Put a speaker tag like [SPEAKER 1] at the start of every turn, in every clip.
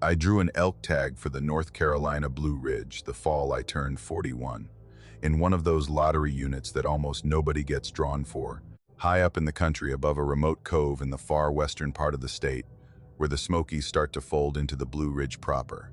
[SPEAKER 1] I drew an elk tag for the North Carolina Blue Ridge the fall I turned 41, in one of those lottery units that almost nobody gets drawn for, high up in the country above a remote cove in the far western part of the state, where the Smokies start to fold into the Blue Ridge proper.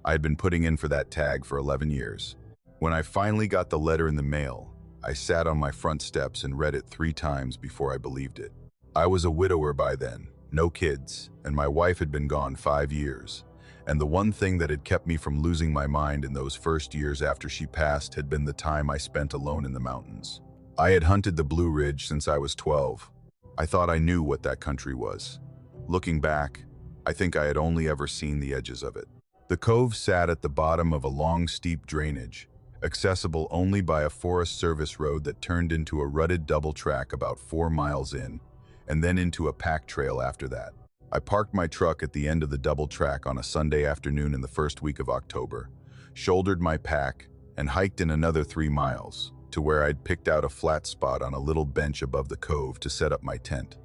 [SPEAKER 1] I had been putting in for that tag for 11 years. When I finally got the letter in the mail, I sat on my front steps and read it 3 times before I believed it. I was a widower by then, no kids, and my wife had been gone 5 years. And the one thing that had kept me from losing my mind in those first years after she passed had been the time I spent alone in the mountains. I had hunted the Blue Ridge since I was 12. I thought I knew what that country was. Looking back, I think I had only ever seen the edges of it. The cove sat at the bottom of a long, steep drainage, accessible only by a Forest Service road that turned into a rutted double track about 4 miles in, and then into a pack trail after that. I parked my truck at the end of the double track on a Sunday afternoon in the first week of October, shouldered my pack, and hiked in another 3 miles to where I'd picked out a flat spot on a little bench above the cove to set up my tent.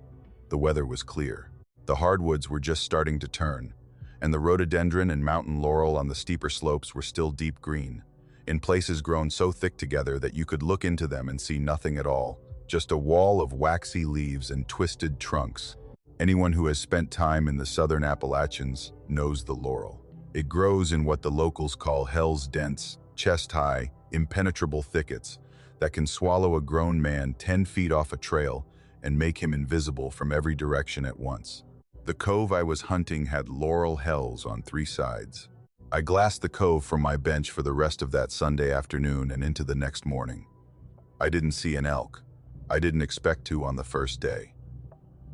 [SPEAKER 1] The weather was clear. The hardwoods were just starting to turn, and the rhododendron and mountain laurel on the steeper slopes were still deep green, in places grown so thick together that you could look into them and see nothing at all, just a wall of waxy leaves and twisted trunks. Anyone who has spent time in the southern Appalachians knows the laurel. It grows in what the locals call hell's dense, chest-high, impenetrable thickets that can swallow a grown man 10 feet off a trail and make him invisible from every direction at once. The cove I was hunting had laurel hells on 3 sides. I glassed the cove from my bench for the rest of that Sunday afternoon and into the next morning. I didn't see an elk. I didn't expect to on the first day.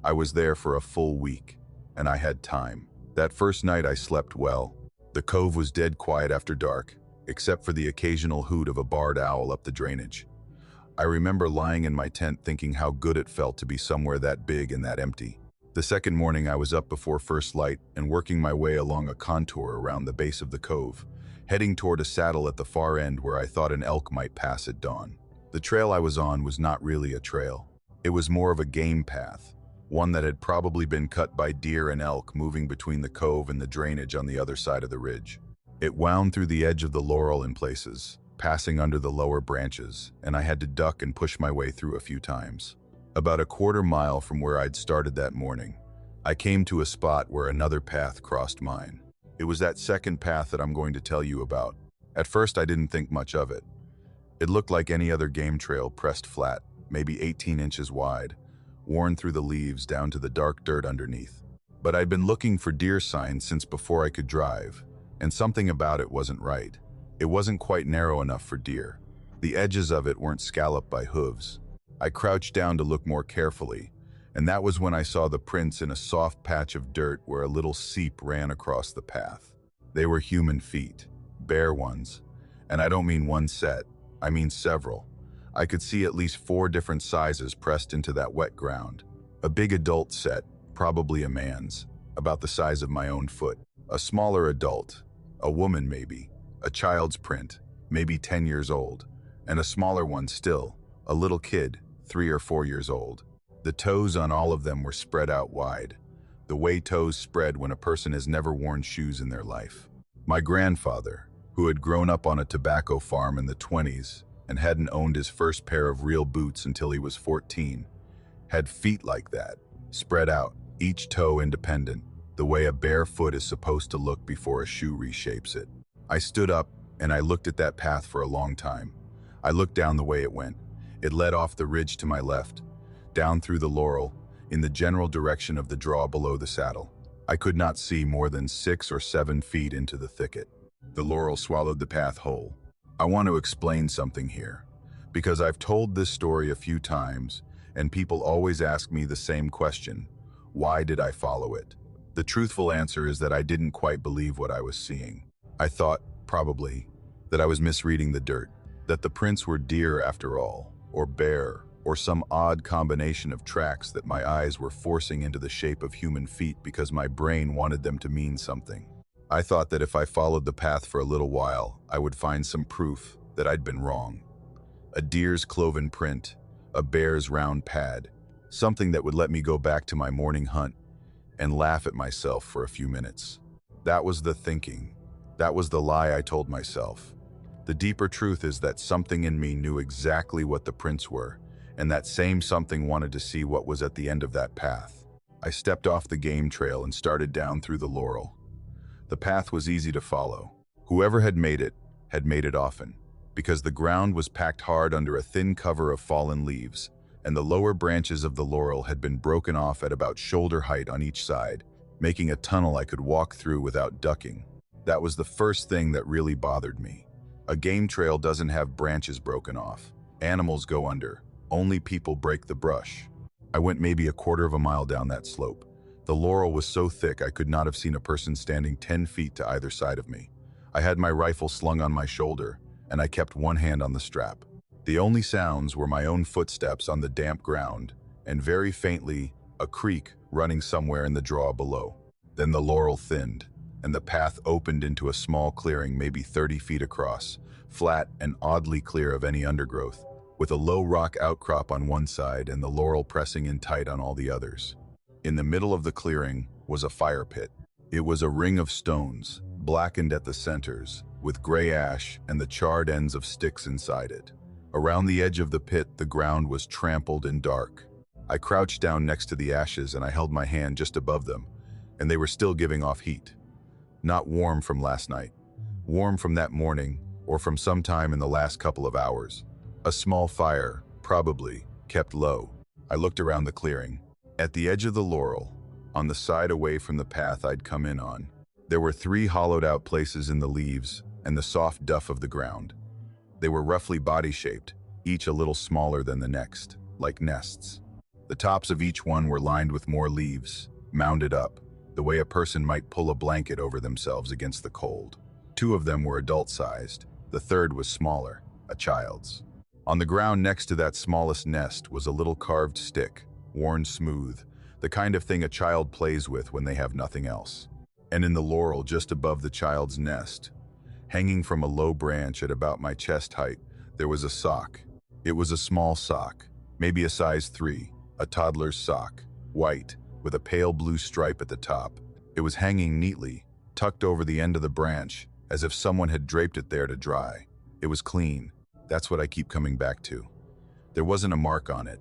[SPEAKER 1] I was there for a full week, and I had time. That first night I slept well. The cove was dead quiet after dark, except for the occasional hoot of a barred owl up the drainage. I remember lying in my tent thinking how good it felt to be somewhere that big and that empty. The second morning I was up before first light and working my way along a contour around the base of the cove, heading toward a saddle at the far end where I thought an elk might pass at dawn. The trail I was on was not really a trail. It was more of a game path, one that had probably been cut by deer and elk moving between the cove and the drainage on the other side of the ridge. It wound through the edge of the laurel in places, passing under the lower branches, and I had to duck and push my way through a few times. About a quarter mile from where I'd started that morning, I came to a spot where another path crossed mine. It was that second path that I'm going to tell you about. At first I didn't think much of it. It looked like any other game trail pressed flat, maybe 18 inches wide, worn through the leaves down to the dark dirt underneath. But I'd been looking for deer signs since before I could drive, and something about it wasn't right. It wasn't quite narrow enough for deer. The edges of it weren't scalloped by hooves. I crouched down to look more carefully, and that was when I saw the prints in a soft patch of dirt where a little seep ran across the path. They were human feet, bare ones, and I don't mean one set, I mean several. I could see at least 4 different sizes pressed into that wet ground. A big adult set, probably a man's, about the size of my own foot. A smaller adult, a woman maybe, a child's print, maybe 10 years old, and a smaller one still, a little kid, 3 or 4 years old. The toes on all of them were spread out wide, the way toes spread when a person has never worn shoes in their life. My grandfather, who had grown up on a tobacco farm in the 20s and hadn't owned his first pair of real boots until he was 14, had feet like that, spread out, each toe independent, the way a bare foot is supposed to look before a shoe reshapes it. I stood up and I looked at that path for a long time. I looked down the way it went. It led off the ridge to my left, down through the laurel, in the general direction of the draw below the saddle. I could not see more than 6 or 7 feet into the thicket. The laurel swallowed the path whole. I want to explain something here, because I've told this story a few times, and people always ask me the same question: why did I follow it? The truthful answer is that I didn't quite believe what I was seeing. I thought, probably, that I was misreading the dirt, that the prints were deer after all, or bear, or some odd combination of tracks that my eyes were forcing into the shape of human feet because my brain wanted them to mean something. I thought that if I followed the path for a little while, I would find some proof that I'd been wrong. A deer's cloven print, a bear's round pad, something that would let me go back to my morning hunt and laugh at myself for a few minutes. That was the thinking. That was the lie I told myself. The deeper truth is that something in me knew exactly what the prints were, and that same something wanted to see what was at the end of that path. I stepped off the game trail and started down through the laurel. The path was easy to follow. Whoever had made it often, because the ground was packed hard under a thin cover of fallen leaves, and the lower branches of the laurel had been broken off at about shoulder height on each side, making a tunnel I could walk through without ducking. That was the first thing that really bothered me. A game trail doesn't have branches broken off. Animals go under. Only people break the brush. I went maybe a quarter of a mile down that slope. The laurel was so thick I could not have seen a person standing 10 feet to either side of me. I had my rifle slung on my shoulder, and I kept one hand on the strap. The only sounds were my own footsteps on the damp ground, and very faintly, a creek running somewhere in the draw below. Then the laurel thinned, and the path opened into a small clearing maybe 30 feet across, flat and oddly clear of any undergrowth, with a low rock outcrop on one side and the laurel pressing in tight on all the others. In the middle of the clearing was a fire pit. It was a ring of stones, blackened at the centers, with gray ash and the charred ends of sticks inside it. Around the edge of the pit, the ground was trampled and dark. I crouched down next to the ashes and I held my hand just above them, and they were still giving off heat. Not warm from last night, warm from that morning or from some time in the last couple of hours. A small fire, probably, kept low. I looked around the clearing. At the edge of the laurel, on the side away from the path I'd come in on, there were 3 hollowed-out places in the leaves and the soft duff of the ground. They were roughly body-shaped, each a little smaller than the next, like nests. The tops of each one were lined with more leaves, mounded up, the way a person might pull a blanket over themselves against the cold. 2 of them were adult-sized. The third was smaller, a child's. On the ground next to that smallest nest was a little carved stick, worn smooth, the kind of thing a child plays with when they have nothing else. And in the laurel just above the child's nest, hanging from a low branch at about my chest height, there was a sock. It was a small sock, maybe a size 3, a toddler's sock, white, with a pale blue stripe at the top. It was hanging neatly, tucked over the end of the branch, as if someone had draped it there to dry. It was clean. That's what I keep coming back to. There wasn't a mark on it.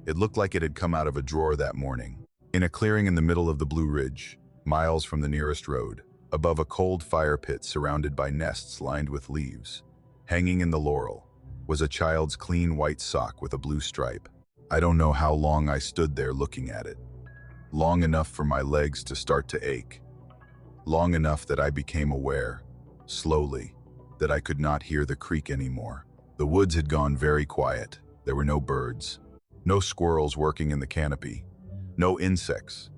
[SPEAKER 1] It looked like it had come out of a drawer that morning. In a clearing in the middle of the Blue Ridge, miles from the nearest road, above a cold fire pit surrounded by nests lined with leaves, hanging in the laurel, was a child's clean white sock with a blue stripe. I don't know how long I stood there looking at it. Long enough for my legs to start to ache. Long enough that I became aware, slowly, that I could not hear the creek anymore. The woods had gone very quiet. There were no birds, no squirrels working in the canopy, no insects.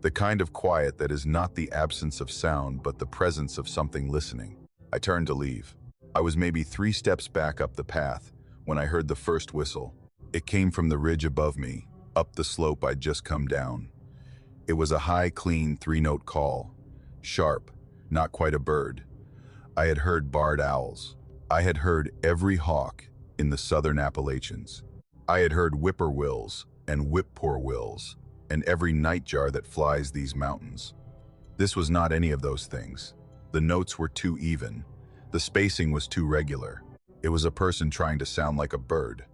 [SPEAKER 1] The kind of quiet that is not the absence of sound but the presence of something listening. I turned to leave. I was maybe 3 steps back up the path when I heard the first whistle. It came from the ridge above me, up the slope I'd just come down. It was a high, clean 3-note call. Sharp, not quite a bird. I had heard barred owls. I had heard every hawk in the southern Appalachians. I had heard whippoorwills and whippoorwills and every nightjar that flies these mountains. This was not any of those things. The notes were too even. The spacing was too regular. It was a person trying to sound like a bird,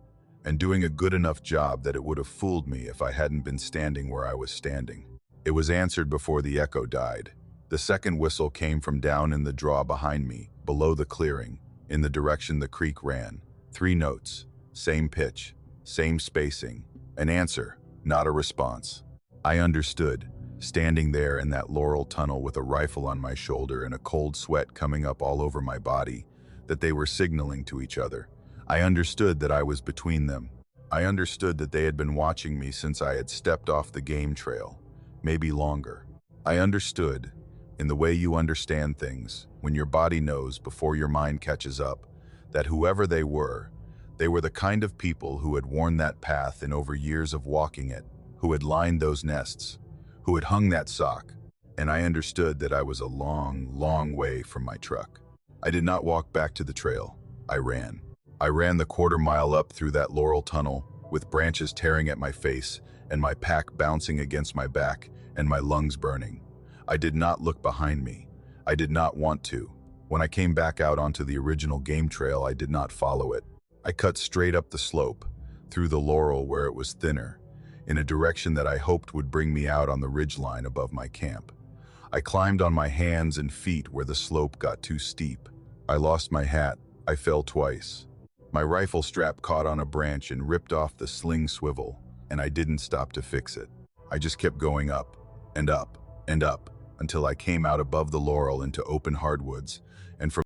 [SPEAKER 1] and doing a good enough job that it would have fooled me if I hadn't been standing where I was standing. It was answered before the echo died. The second whistle came from down in the draw behind me, below the clearing, in the direction the creek ran. 3 notes, same pitch, same spacing. An answer, not a response. I understood, standing there in that laurel tunnel with a rifle on my shoulder and a cold sweat coming up all over my body, that they were signaling to each other. I understood that I was between them. I understood that they had been watching me since I had stepped off the game trail, maybe longer. I understood, in the way you understand things, when your body knows before your mind catches up, that whoever they were the kind of people who had worn that path in over years of walking it, who had lined those nests, who had hung that sock, and I understood that I was a long, long way from my truck. I did not walk back to the trail. I ran. I ran the quarter-mile up through that laurel tunnel, with branches tearing at my face and my pack bouncing against my back and my lungs burning. I did not look behind me. I did not want to. When I came back out onto the original game trail, I did not follow it. I cut straight up the slope, through the laurel where it was thinner, in a direction that I hoped would bring me out on the ridgeline above my camp. I climbed on my hands and feet where the slope got too steep. I lost my hat. I fell twice. My rifle strap caught on a branch and ripped off the sling swivel, and I didn't stop to fix it. I just kept going up, and up, and up, until I came out above the laurel into open hardwoods, and from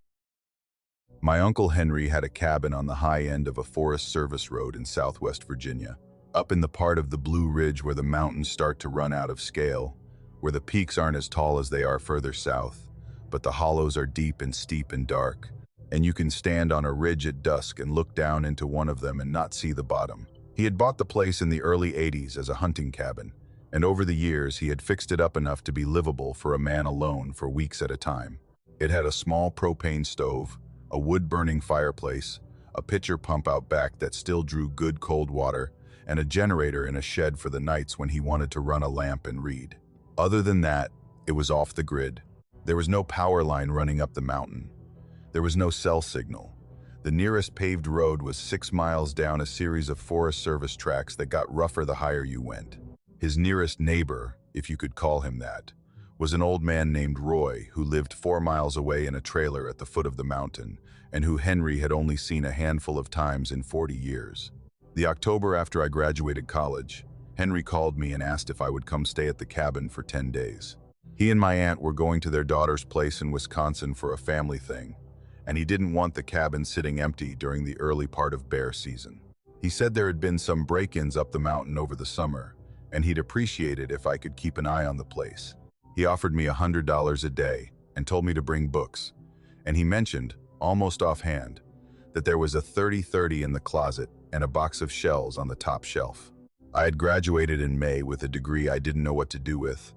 [SPEAKER 1] my Uncle Henry had a cabin on the high end of a Forest Service road in Southwest Virginia, up in the part of the Blue Ridge where the mountains start to run out of scale, where the peaks aren't as tall as they are further south, but the hollows are deep and steep and dark, and you can stand on a ridge at dusk and look down into one of them and not see the bottom. He had bought the place in the early 80s as a hunting cabin, and over the years he had fixed it up enough to be livable for a man alone for weeks at a time. It had a small propane stove, a wood-burning fireplace, a pitcher pump out back that still drew good cold water, and a generator in a shed for the nights when he wanted to run a lamp and read. Other than that, it was off the grid. There was no power line running up the mountain. There was no cell signal. The nearest paved road was 6 miles down a series of Forest Service tracks that got rougher the higher you went. His nearest neighbor, if you could call him that, was an old man named Roy who lived 4 miles away in a trailer at the foot of the mountain, and who Henry had only seen a handful of times in 40 years. The October after I graduated college, Henry called me and asked if I would come stay at the cabin for 10 days. He and my aunt were going to their daughter's place in Wisconsin for a family thing, and he didn't want the cabin sitting empty during the early part of bear season. He said there had been some break-ins up the mountain over the summer, and he'd appreciate it if I could keep an eye on the place. He offered me $100 a day and told me to bring books, and he mentioned, almost offhand, that there was a 30-30 in the closet and a box of shells on the top shelf. I had graduated in May with a degree I didn't know what to do with,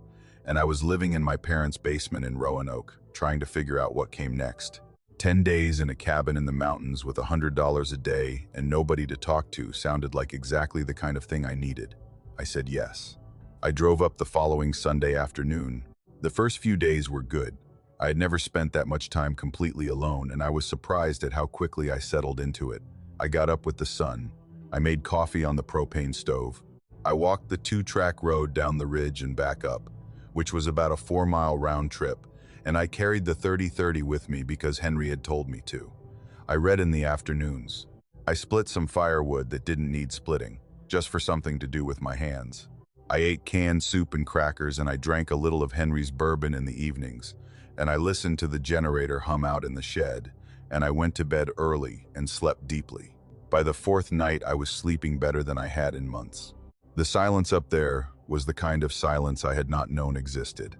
[SPEAKER 1] and I was living in my parents' basement in Roanoke, trying to figure out what came next. 10 days in a cabin in the mountains with $100 a day and nobody to talk to sounded like exactly the kind of thing I needed. I said yes. I drove up the following Sunday afternoon. The first few days were good. I had never spent that much time completely alone, and I was surprised at how quickly I settled into it. I got up with the sun. I made coffee on the propane stove. I walked the 2-track road down the ridge and back up, which was about a 4-mile round trip, and I carried the 30-30 with me because Henry had told me to. I read in the afternoons. I split some firewood that didn't need splitting, just for something to do with my hands. I ate canned soup and crackers, and I drank a little of Henry's bourbon in the evenings, and I listened to the generator hum out in the shed, and I went to bed early and slept deeply. By the 4th night, I was sleeping better than I had in months. The silence up there was the kind of silence I had not known existed.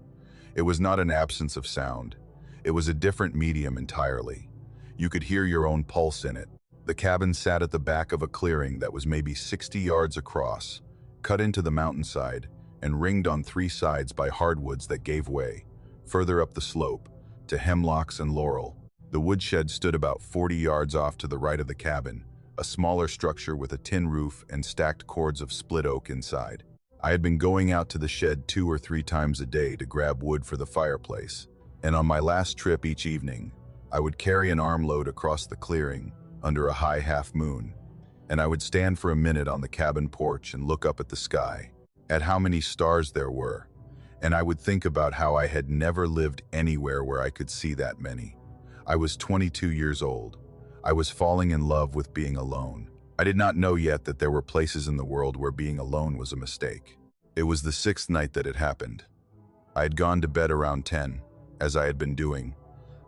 [SPEAKER 1] It was not an absence of sound. It was a different medium entirely. You could hear your own pulse in it. The cabin sat at the back of a clearing that was maybe 60 yards across, cut into the mountainside, and ringed on 3 sides by hardwoods that gave way, further up the slope, to hemlocks and laurel. The woodshed stood about 40 yards off to the right of the cabin, a smaller structure with a tin roof and stacked cords of split oak inside. I had been going out to the shed 2 or 3 times a day to grab wood for the fireplace, and on my last trip each evening, I would carry an armload across the clearing under a high half moon, and I would stand for a minute on the cabin porch and look up at the sky, at how many stars there were, and I would think about how I had never lived anywhere where I could see that many. I was 22 years old. I was falling in love with being alone. I did not know yet that there were places in the world where being alone was a mistake. It was the 6th night that it happened. I had gone to bed around 10, as I had been doing.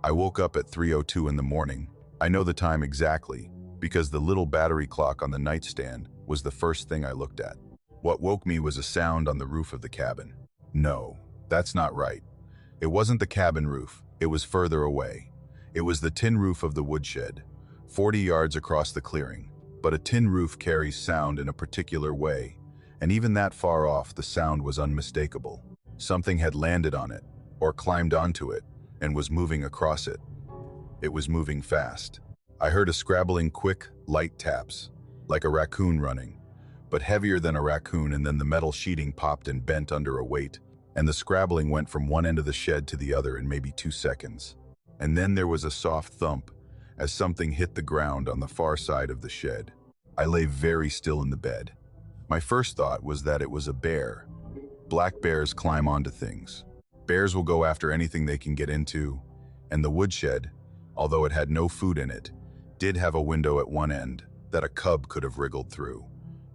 [SPEAKER 1] I woke up at 3:02 in the morning. I know the time exactly, because the little battery clock on the nightstand was the first thing I looked at. What woke me was a sound on the roof of the cabin. No, that's not right. It wasn't the cabin roof. It was further away. It was the tin roof of the woodshed, 40 yards across the clearing. But a tin roof carries sound in a particular way, and even that far off, the sound was unmistakable. Something had landed on it, or climbed onto it, and was moving across it. It was moving fast. I heard a scrabbling, quick, light taps, like a raccoon running, but heavier than a raccoon, and then the metal sheeting popped and bent under a weight. and the scrabbling went from one end of the shed to the other in maybe 2 seconds. And then there was a soft thump as something hit the ground on the far side of the shed. I lay very still in the bed. My first thought was that it was a bear. Black bears climb onto things. Bears will go after anything they can get into, and the woodshed, although it had no food in it, did have a window at one end that a cub could have wriggled through.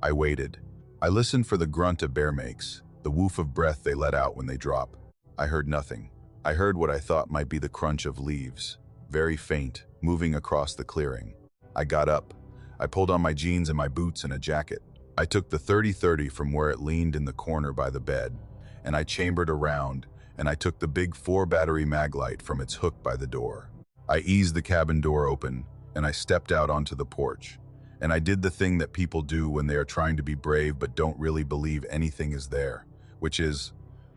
[SPEAKER 1] I waited. I listened for the grunt a bear makes, the woof of breath they let out when they drop. I heard nothing. I heard what I thought might be the crunch of leaves, very faint, moving across the clearing. I got up. I pulled on my jeans and my boots and a jacket. I took the 30-30 from where it leaned in the corner by the bed, and I chambered around, and I took the big 4-battery maglite from its hook by the door. I eased the cabin door open, and I stepped out onto the porch. And I did the thing that people do when they are trying to be brave but don't really believe anything is there, which is,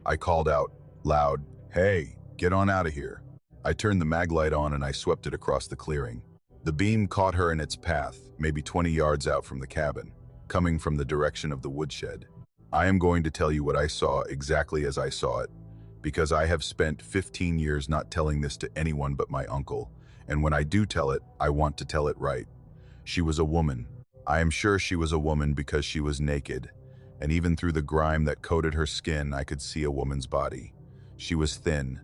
[SPEAKER 1] I called out, loud, "Hey, get on out of here." I turned the maglite on and I swept it across the clearing. The beam caught her in its path, maybe 20 yards out from the cabin, coming from the direction of the woodshed. I am going to tell you what I saw exactly as I saw it, because I have spent 15 years not telling this to anyone but my uncle, and when I do tell it, I want to tell it right. She was a woman. I am sure she was a woman because she was naked, and even through the grime that coated her skin, I could see a woman's body. She was thin,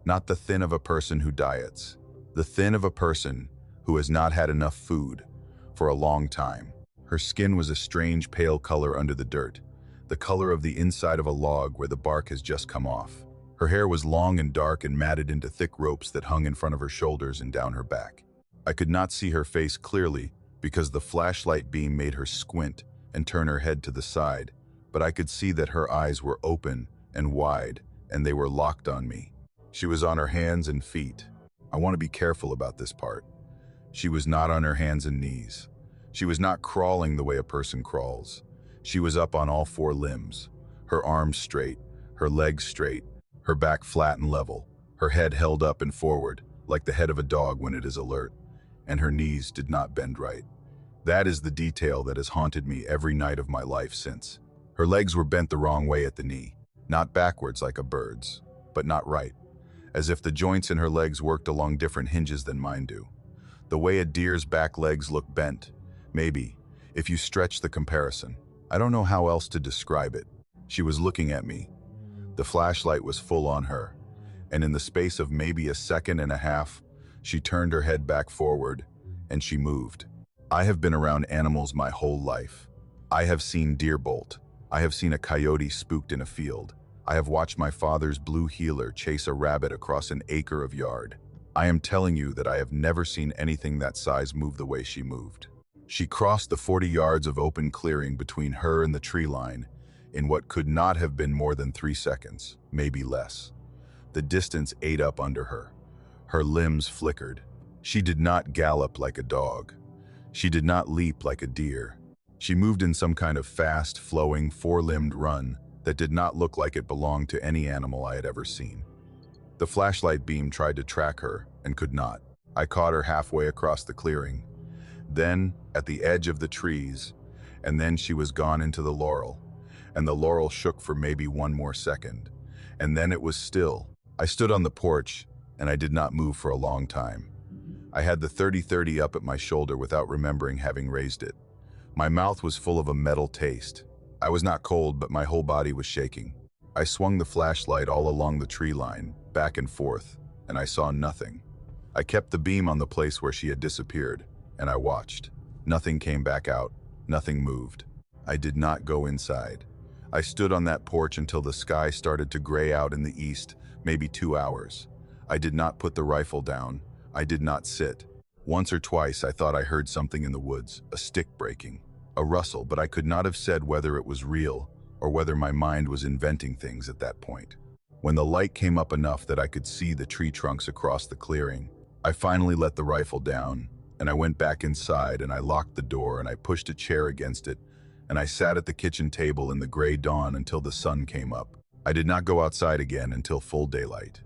[SPEAKER 1] not the thin of a person who diets, the thin of a person who has not had enough food for a long time. Her skin was a strange pale color under the dirt, the color of the inside of a log where the bark has just come off. Her hair was long and dark and matted into thick ropes that hung in front of her shoulders and down her back. I could not see her face clearly because the flashlight beam made her squint and turn her head to the side, but I could see that her eyes were open and wide, and they were locked on me. She was on her hands and feet. I want to be careful about this part. She was not on her hands and knees. She was not crawling the way a person crawls. She was up on all 4 limbs, her arms straight, her legs straight, her back flat and level, her head held up and forward, like the head of a dog when it is alert, and her knees did not bend right. That is the detail that has haunted me every night of my life since. Her legs were bent the wrong way at the knee, not backwards like a bird's, but not right, as if the joints in her legs worked along different hinges than mine do. The way a deer's back legs look bent, maybe, if you stretch the comparison. I don't know how else to describe it. She was looking at me. The flashlight was full on her, and in the space of maybe a second and a half, she turned her head back forward, and she moved. I have been around animals my whole life. I have seen deer bolt. I have seen a coyote spooked in a field. I have watched my father's blue heeler chase a rabbit across an acre of yard. I am telling you that I have never seen anything that size move the way she moved. She crossed the 40 yards of open clearing between her and the tree line in what could not have been more than 3 seconds, maybe less. The distance ate up under her. Her limbs flickered. She did not gallop like a dog. She did not leap like a deer. She moved in some kind of fast, flowing, 4-limbed run that did not look like it belonged to any animal I had ever seen. The flashlight beam tried to track her and could not. I caught her halfway across the clearing, then at the edge of the trees, and then she was gone into the laurel, and the laurel shook for maybe 1 more second, and then it was still. I stood on the porch, and I did not move for a long time. I had the 30-30 up at my shoulder without remembering having raised it. My mouth was full of a metal taste. I was not cold, but my whole body was shaking. I swung the flashlight all along the tree line, back and forth, and I saw nothing. I kept the beam on the place where she had disappeared, and I watched. Nothing came back out. Nothing moved. I did not go inside. I stood on that porch until the sky started to gray out in the east, maybe 2 hours. I did not put the rifle down. I did not sit. Once or twice I thought I heard something in the woods, a stick breaking, a rustle, but I could not have said whether it was real or whether my mind was inventing things at that point. When the light came up enough that I could see the tree trunks across the clearing, I finally let the rifle down, and I went back inside and I locked the door and I pushed a chair against it, and I sat at the kitchen table in the gray dawn until the sun came up. I did not go outside again until full daylight.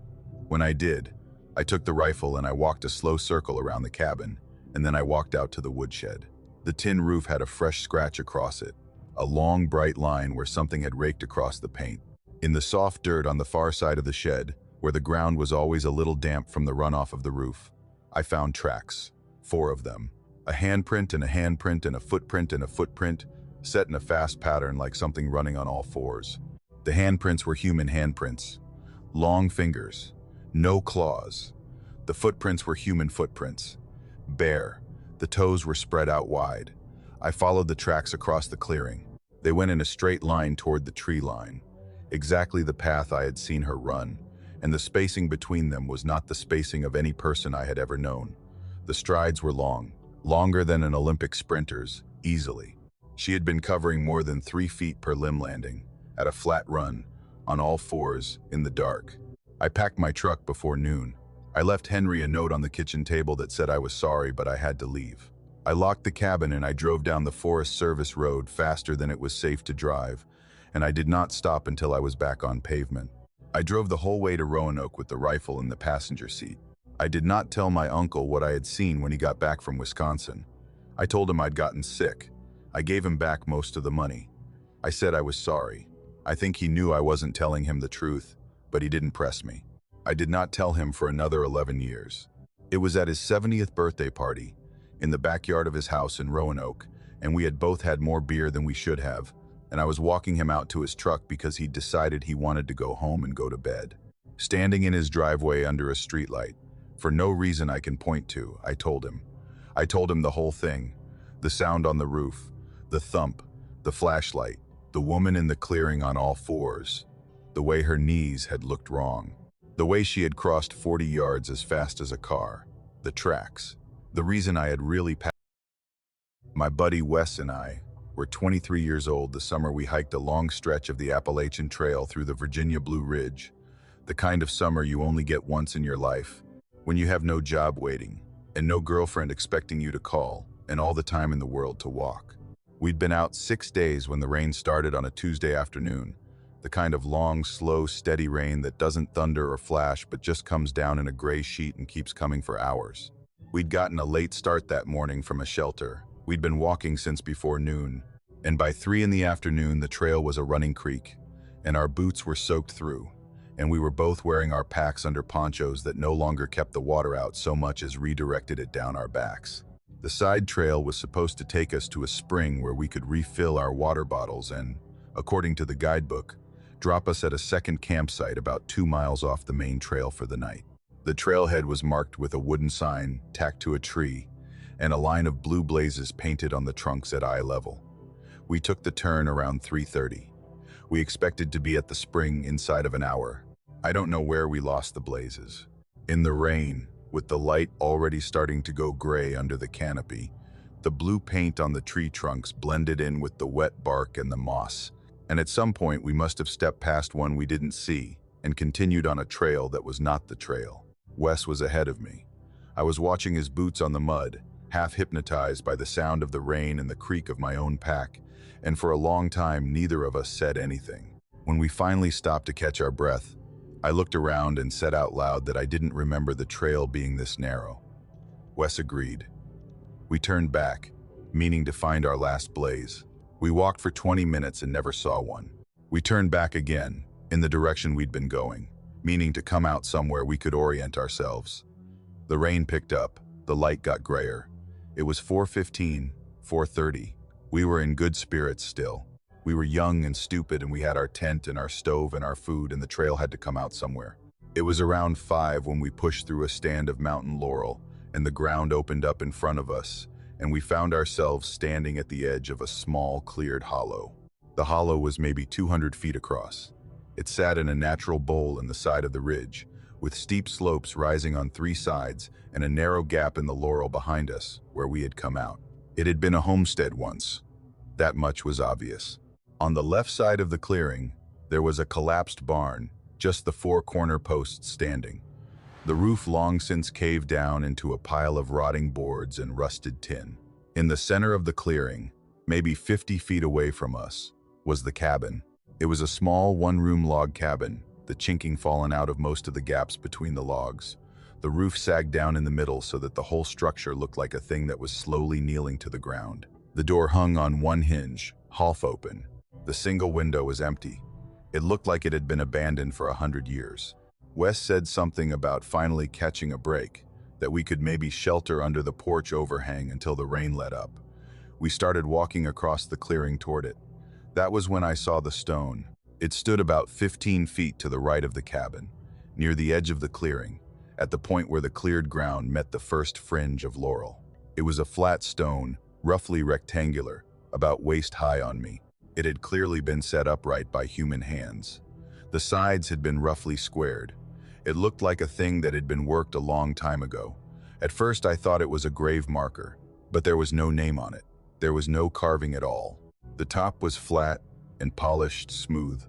[SPEAKER 1] When I did, I took the rifle and I walked a slow circle around the cabin, and then I walked out to the woodshed. The tin roof had a fresh scratch across it, a long bright line where something had raked across the paint. In the soft dirt on the far side of the shed, where the ground was always a little damp from the runoff of the roof, I found tracks, 4 of them. A handprint and a handprint and a footprint, set in a fast pattern like something running on all fours. The handprints were human handprints. Long fingers, no claws. The footprints were human footprints. Bare, the toes were spread out wide. I followed the tracks across the clearing. They went in a straight line toward the tree line, exactly the path I had seen her run, and the spacing between them was not the spacing of any person I had ever known. The strides were long, longer than an Olympic sprinter's, easily. She had been covering more than 3 feet per limb landing, at a flat run, on all fours, in the dark. I packed my truck before noon. I left Henry a note on the kitchen table that said I was sorry, but I had to leave. I locked the cabin and I drove down the Forest Service road faster than it was safe to drive, and I did not stop until I was back on pavement. I drove the whole way to Roanoke with the rifle in the passenger seat. I did not tell my uncle what I had seen when he got back from Wisconsin. I told him I'd gotten sick. I gave him back most of the money. I said I was sorry. I think he knew I wasn't telling him the truth, but he didn't press me. I did not tell him for another 11 years. It was at his 70th birthday party, in the backyard of his house in Roanoke, and we had both had more beer than we should have, and I was walking him out to his truck because he'd decided he wanted to go home and go to bed. Standing in his driveway under a streetlight, for no reason I can point to, I told him. I told him the whole thing, the sound on the roof, the thump, the flashlight, the woman in the clearing on all fours, the way her knees had looked wrong, the way she had crossed 40 yards as fast as a car, the tracks, the reason I had really passed. My buddy Wes and I were 23 years old the summer we hiked a long stretch of the Appalachian Trail through the Virginia Blue Ridge, the kind of summer you only get once in your life, when you have no job waiting, and no girlfriend expecting you to call, and all the time in the world to walk. We'd been out 6 days when the rain started on a Tuesday afternoon, the kind of long, slow, steady rain that doesn't thunder or flash but just comes down in a gray sheet and keeps coming for hours. We'd gotten a late start that morning from a shelter. We'd been walking since before noon, and by 3 in the afternoon the trail was a running creek, and our boots were soaked through, and we were both wearing our packs under ponchos that no longer kept the water out so much as redirected it down our backs. The side trail was supposed to take us to a spring where we could refill our water bottles and, according to the guidebook, drop us at a second campsite about 2 miles off the main trail for the night. The trailhead was marked with a wooden sign tacked to a tree and a line of blue blazes painted on the trunks at eye level. We took the turn around 3:30. We expected to be at the spring inside of an hour. I don't know where we lost the blazes. In the rain, with the light already starting to go gray under the canopy, the blue paint on the tree trunks blended in with the wet bark and the moss, and at some point we must have stepped past one we didn't see and continued on a trail that was not the trail. Wes was ahead of me. I was watching his boots on the mud, half hypnotized by the sound of the rain and the creak of my own pack, and for a long time neither of us said anything. When we finally stopped to catch our breath, I looked around and said out loud that I didn't remember the trail being this narrow. Wes agreed. We turned back, meaning to find our last blaze. We walked for 20 minutes and never saw one. We turned back again, in the direction we'd been going, meaning to come out somewhere we could orient ourselves. The rain picked up, the light got grayer. It was 4:15, 4:30. We were in good spirits still. We were young and stupid, and we had our tent and our stove and our food, and the trail had to come out somewhere. It was around 5 when we pushed through a stand of mountain laurel, and the ground opened up in front of us, and we found ourselves standing at the edge of a small, cleared hollow. The hollow was maybe 200 feet across. It sat in a natural bowl in the side of the ridge, with steep slopes rising on 3 sides and a narrow gap in the laurel behind us, where we had come out. It had been a homestead once. That much was obvious. On the left side of the clearing, there was a collapsed barn, just the 4 corner posts standing. The roof long since caved down into a pile of rotting boards and rusted tin. In the center of the clearing, maybe 50 feet away from us, was the cabin. It was a small 1-room log cabin, the chinking fallen out of most of the gaps between the logs. The roof sagged down in the middle so that the whole structure looked like a thing that was slowly kneeling to the ground. The door hung on one hinge, half open. The single window was empty. It looked like it had been abandoned for 100 years. Wes said something about finally catching a break, that we could maybe shelter under the porch overhang until the rain let up. We started walking across the clearing toward it. That was when I saw the stone. It stood about 15 feet to the right of the cabin, near the edge of the clearing, at the point where the cleared ground met the first fringe of laurel. It was a flat stone, roughly rectangular, about waist high on me. It had clearly been set upright by human hands. The sides had been roughly squared. It looked like a thing that had been worked a long time ago. At first I thought it was a grave marker, but there was no name on it. There was no carving at all. The top was flat and polished smooth,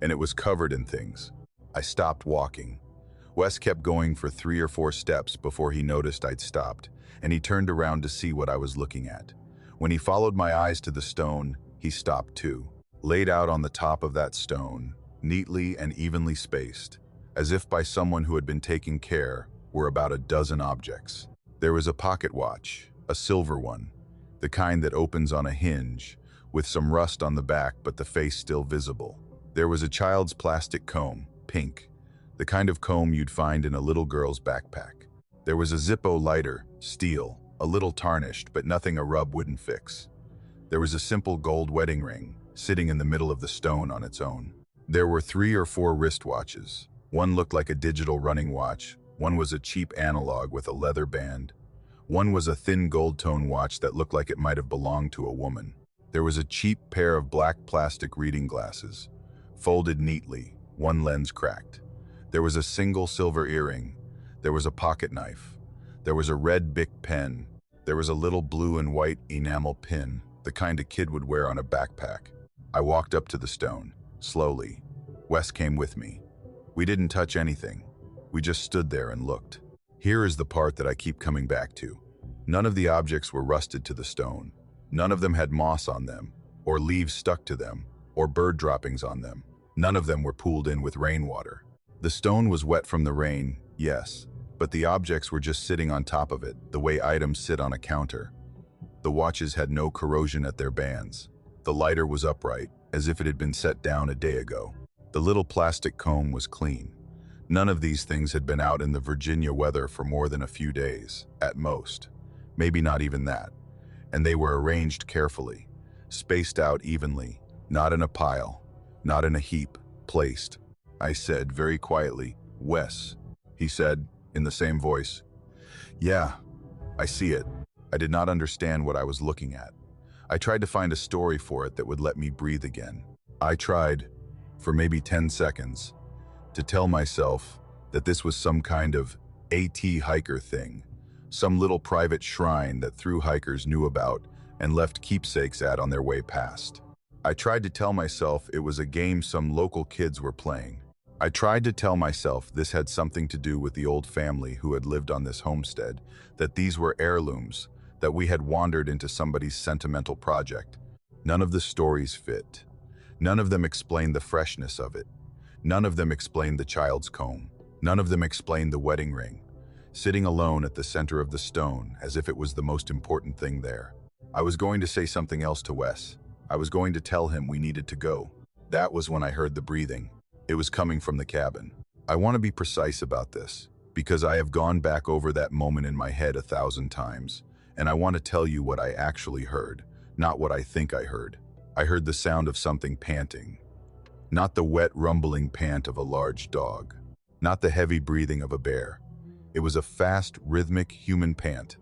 [SPEAKER 1] and it was covered in things. I stopped walking. Wes kept going for 3 or 4 steps before he noticed I'd stopped, and he turned around to see what I was looking at. When he followed my eyes to the stone, he stopped too. Laid out on the top of that stone, neatly and evenly spaced, as if by someone who had been taking care, were about a dozen objects. There was a pocket watch, a silver one, the kind that opens on a hinge, with some rust on the back but the face still visible. There was a child's plastic comb, pink, the kind of comb you'd find in a little girl's backpack. There was a Zippo lighter, steel, a little tarnished, but nothing a rub wouldn't fix. There was a simple gold wedding ring, sitting in the middle of the stone on its own. There were 3 or 4 wristwatches. One looked like a digital running watch, one was a cheap analog with a leather band, one was a thin gold tone watch that looked like it might have belonged to a woman. There was a cheap pair of black plastic reading glasses, folded neatly, one lens cracked. There was a single silver earring. There was a pocket knife. There was a red Bic pen. There was a little blue and white enamel pin, the kind a kid would wear on a backpack. I walked up to the stone, slowly. Wes came with me. We didn't touch anything. We just stood there and looked. Here is the part that I keep coming back to. None of the objects were rusted to the stone. None of them had moss on them, or leaves stuck to them, or bird droppings on them. None of them were pooled in with rainwater. The stone was wet from the rain, yes, but the objects were just sitting on top of it, the way items sit on a counter. The watches had no corrosion at their bands. The lighter was upright, as if it had been set down a day ago. The little plastic comb was clean. None of these things had been out in the Virginia weather for more than a few days, at most. Maybe not even that. And they were arranged carefully, spaced out evenly, not in a pile, not in a heap, placed. I said very quietly, "Wes." He said, in the same voice, "Yeah, I see it." I did not understand what I was looking at. I tried to find a story for it that would let me breathe again. I tried, for maybe 10 seconds, to tell myself that this was some kind of AT hiker thing, some little private shrine that thru hikers knew about and left keepsakes at on their way past. I tried to tell myself it was a game some local kids were playing. I tried to tell myself this had something to do with the old family who had lived on this homestead, that these were heirlooms, that we had wandered into somebody's sentimental project. None of the stories fit. None of them explained the freshness of it. None of them explained the child's comb. None of them explained the wedding ring, sitting alone at the center of the stone as if it was the most important thing there. I was going to say something else to Wes. I was going to tell him we needed to go. That was when I heard the breathing. It was coming from the cabin. I want to be precise about this, because I have gone back over that moment in my head 1,000 times, and I want to tell you what I actually heard, not what I think I heard. I heard the sound of something panting. Not the wet, rumbling pant of a large dog. Not the heavy breathing of a bear. It was a fast, rhythmic human pant.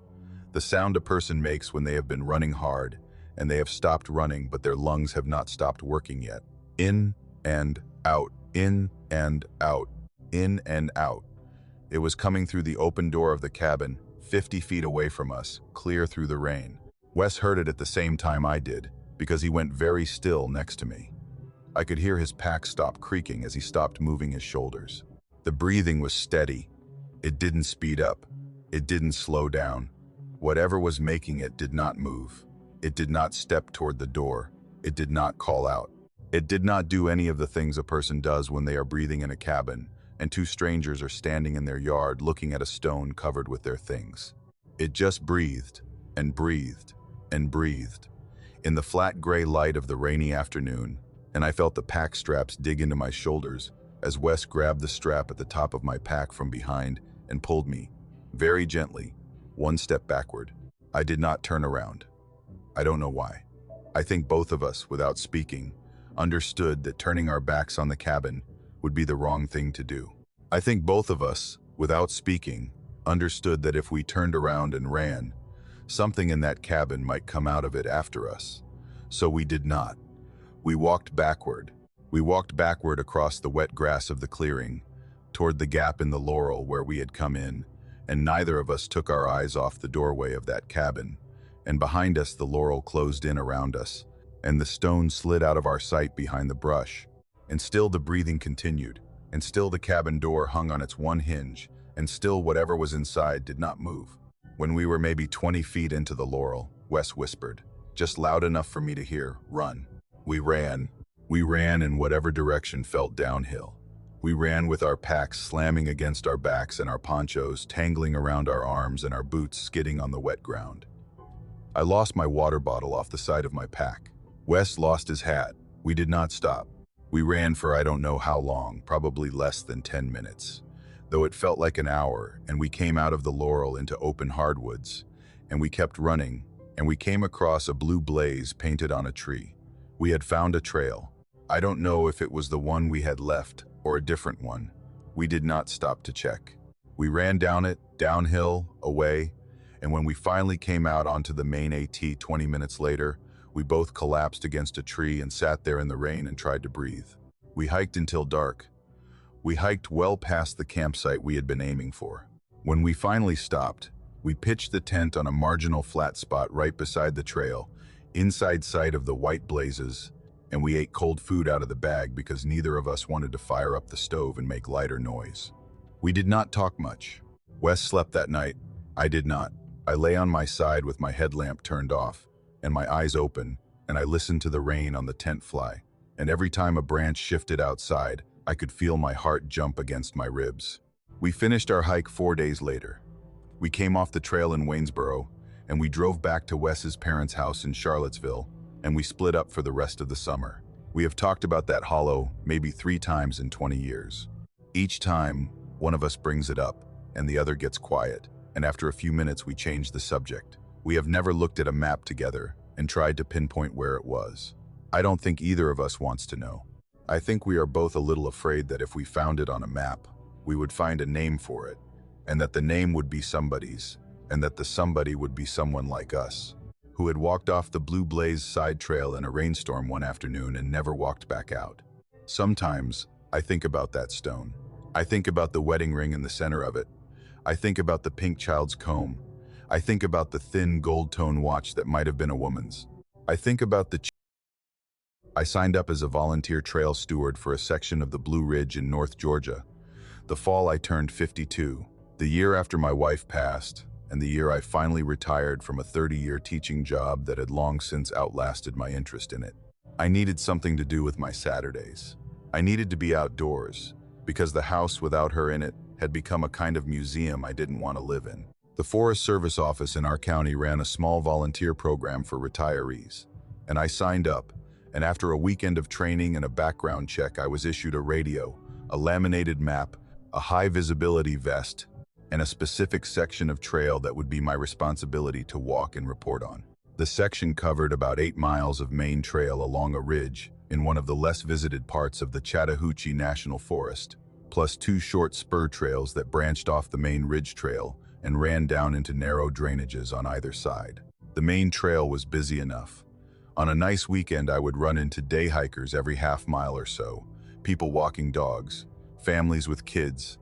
[SPEAKER 1] The sound a person makes when they have been running hard, and they have stopped running, but their lungs have not stopped working yet. In and out, in and out, in and out. It was coming through the open door of the cabin, 50 feet away from us, clear through the rain. Wes heard it at the same time I did, because he went very still next to me. I could hear his pack stop creaking as he stopped moving his shoulders. The breathing was steady. It didn't speed up. It didn't slow down. Whatever was making it did not move. It did not step toward the door. It did not call out. It did not do any of the things a person does when they are breathing in a cabin and 2 strangers are standing in their yard looking at a stone covered with their things. It just breathed and breathed and breathed. In the flat gray light of the rainy afternoon, and I felt the pack straps dig into my shoulders as Wes grabbed the strap at the top of my pack from behind and pulled me, very gently, one step backward. I did not turn around. I don't know why. I think both of us, without speaking, understood that turning our backs on the cabin would be the wrong thing to do. I think both of us, without speaking, understood that if we turned around and ran, something in that cabin might come out of it after us. So we did not. We walked backward. We walked backward across the wet grass of the clearing, toward the gap in the laurel where we had come in, and neither of us took our eyes off the doorway of that cabin. And behind us the laurel closed in around us, and the stone slid out of our sight behind the brush. And still the breathing continued, and still the cabin door hung on its one hinge, and still whatever was inside did not move. When we were maybe 20 feet into the laurel, Wes whispered, just loud enough for me to hear, "Run." We ran. We ran in whatever direction felt downhill. We ran with our packs slamming against our backs and our ponchos tangling around our arms and our boots skidding on the wet ground. I lost my water bottle off the side of my pack. Wes lost his hat. We did not stop. We ran for I don't know how long, probably less than 10 minutes. Though it felt like an hour, and we came out of the laurel into open hardwoods, and we kept running, and we came across a blue blaze painted on a tree. We had found a trail. I don't know if it was the one we had left or a different one. We did not stop to check. We ran down it, downhill, away, and when we finally came out onto the main AT 20 minutes later, we both collapsed against a tree and sat there in the rain and tried to breathe. We hiked until dark. We hiked well past the campsite we had been aiming for. When we finally stopped, we pitched the tent on a marginal flat spot right beside the trail, inside sight of the white blazes, and we ate cold food out of the bag because neither of us wanted to fire up the stove and make lighter noise. We did not talk much. Wes slept that night. I did not. I lay on my side with my headlamp turned off and my eyes open, and I listened to the rain on the tent fly, and every time a branch shifted outside, I could feel my heart jump against my ribs. We finished our hike 4 days later. We came off the trail in Waynesboro, and we drove back to Wes's parents' house in Charlottesville, and we split up for the rest of the summer. We have talked about that hollow maybe 3 times in 20 years. Each time, one of us brings it up, and the other gets quiet, and after a few minutes we change the subject. We have never looked at a map together and tried to pinpoint where it was. I don't think either of us wants to know. I think we are both a little afraid that if we found it on a map, we would find a name for it, and that the name would be somebody's, and that the somebody would be someone like us, who had walked off the Blue Blaze side trail in a rainstorm one afternoon and never walked back out. Sometimes, I think about that stone. I think about the wedding ring in the center of it. I think about the pink child's comb. I think about the thin gold-tone watch that might have been a woman's. I think about the I signed up as a volunteer trail steward for a section of the Blue Ridge in North Georgia. The fall I turned 52, the year after my wife passed, and the year I finally retired from a 30-year teaching job that had long since outlasted my interest in it. I needed something to do with my Saturdays. I needed to be outdoors, because the house without her in it had become a kind of museum I didn't want to live in. The Forest Service office in our county ran a small volunteer program for retirees, and I signed up, and after a weekend of training and a background check, I was issued a radio, a laminated map, a high-visibility vest, and a specific section of trail that would be my responsibility to walk and report on. The section covered about 8 miles of main trail along a ridge in one of the less visited parts of the Chattahoochee National Forest, plus 2 short spur trails that branched off the main ridge trail and ran down into narrow drainages on either side. The main trail was busy enough. On a nice weekend, I would run into day hikers every half mile or so, people walking dogs, families with kids,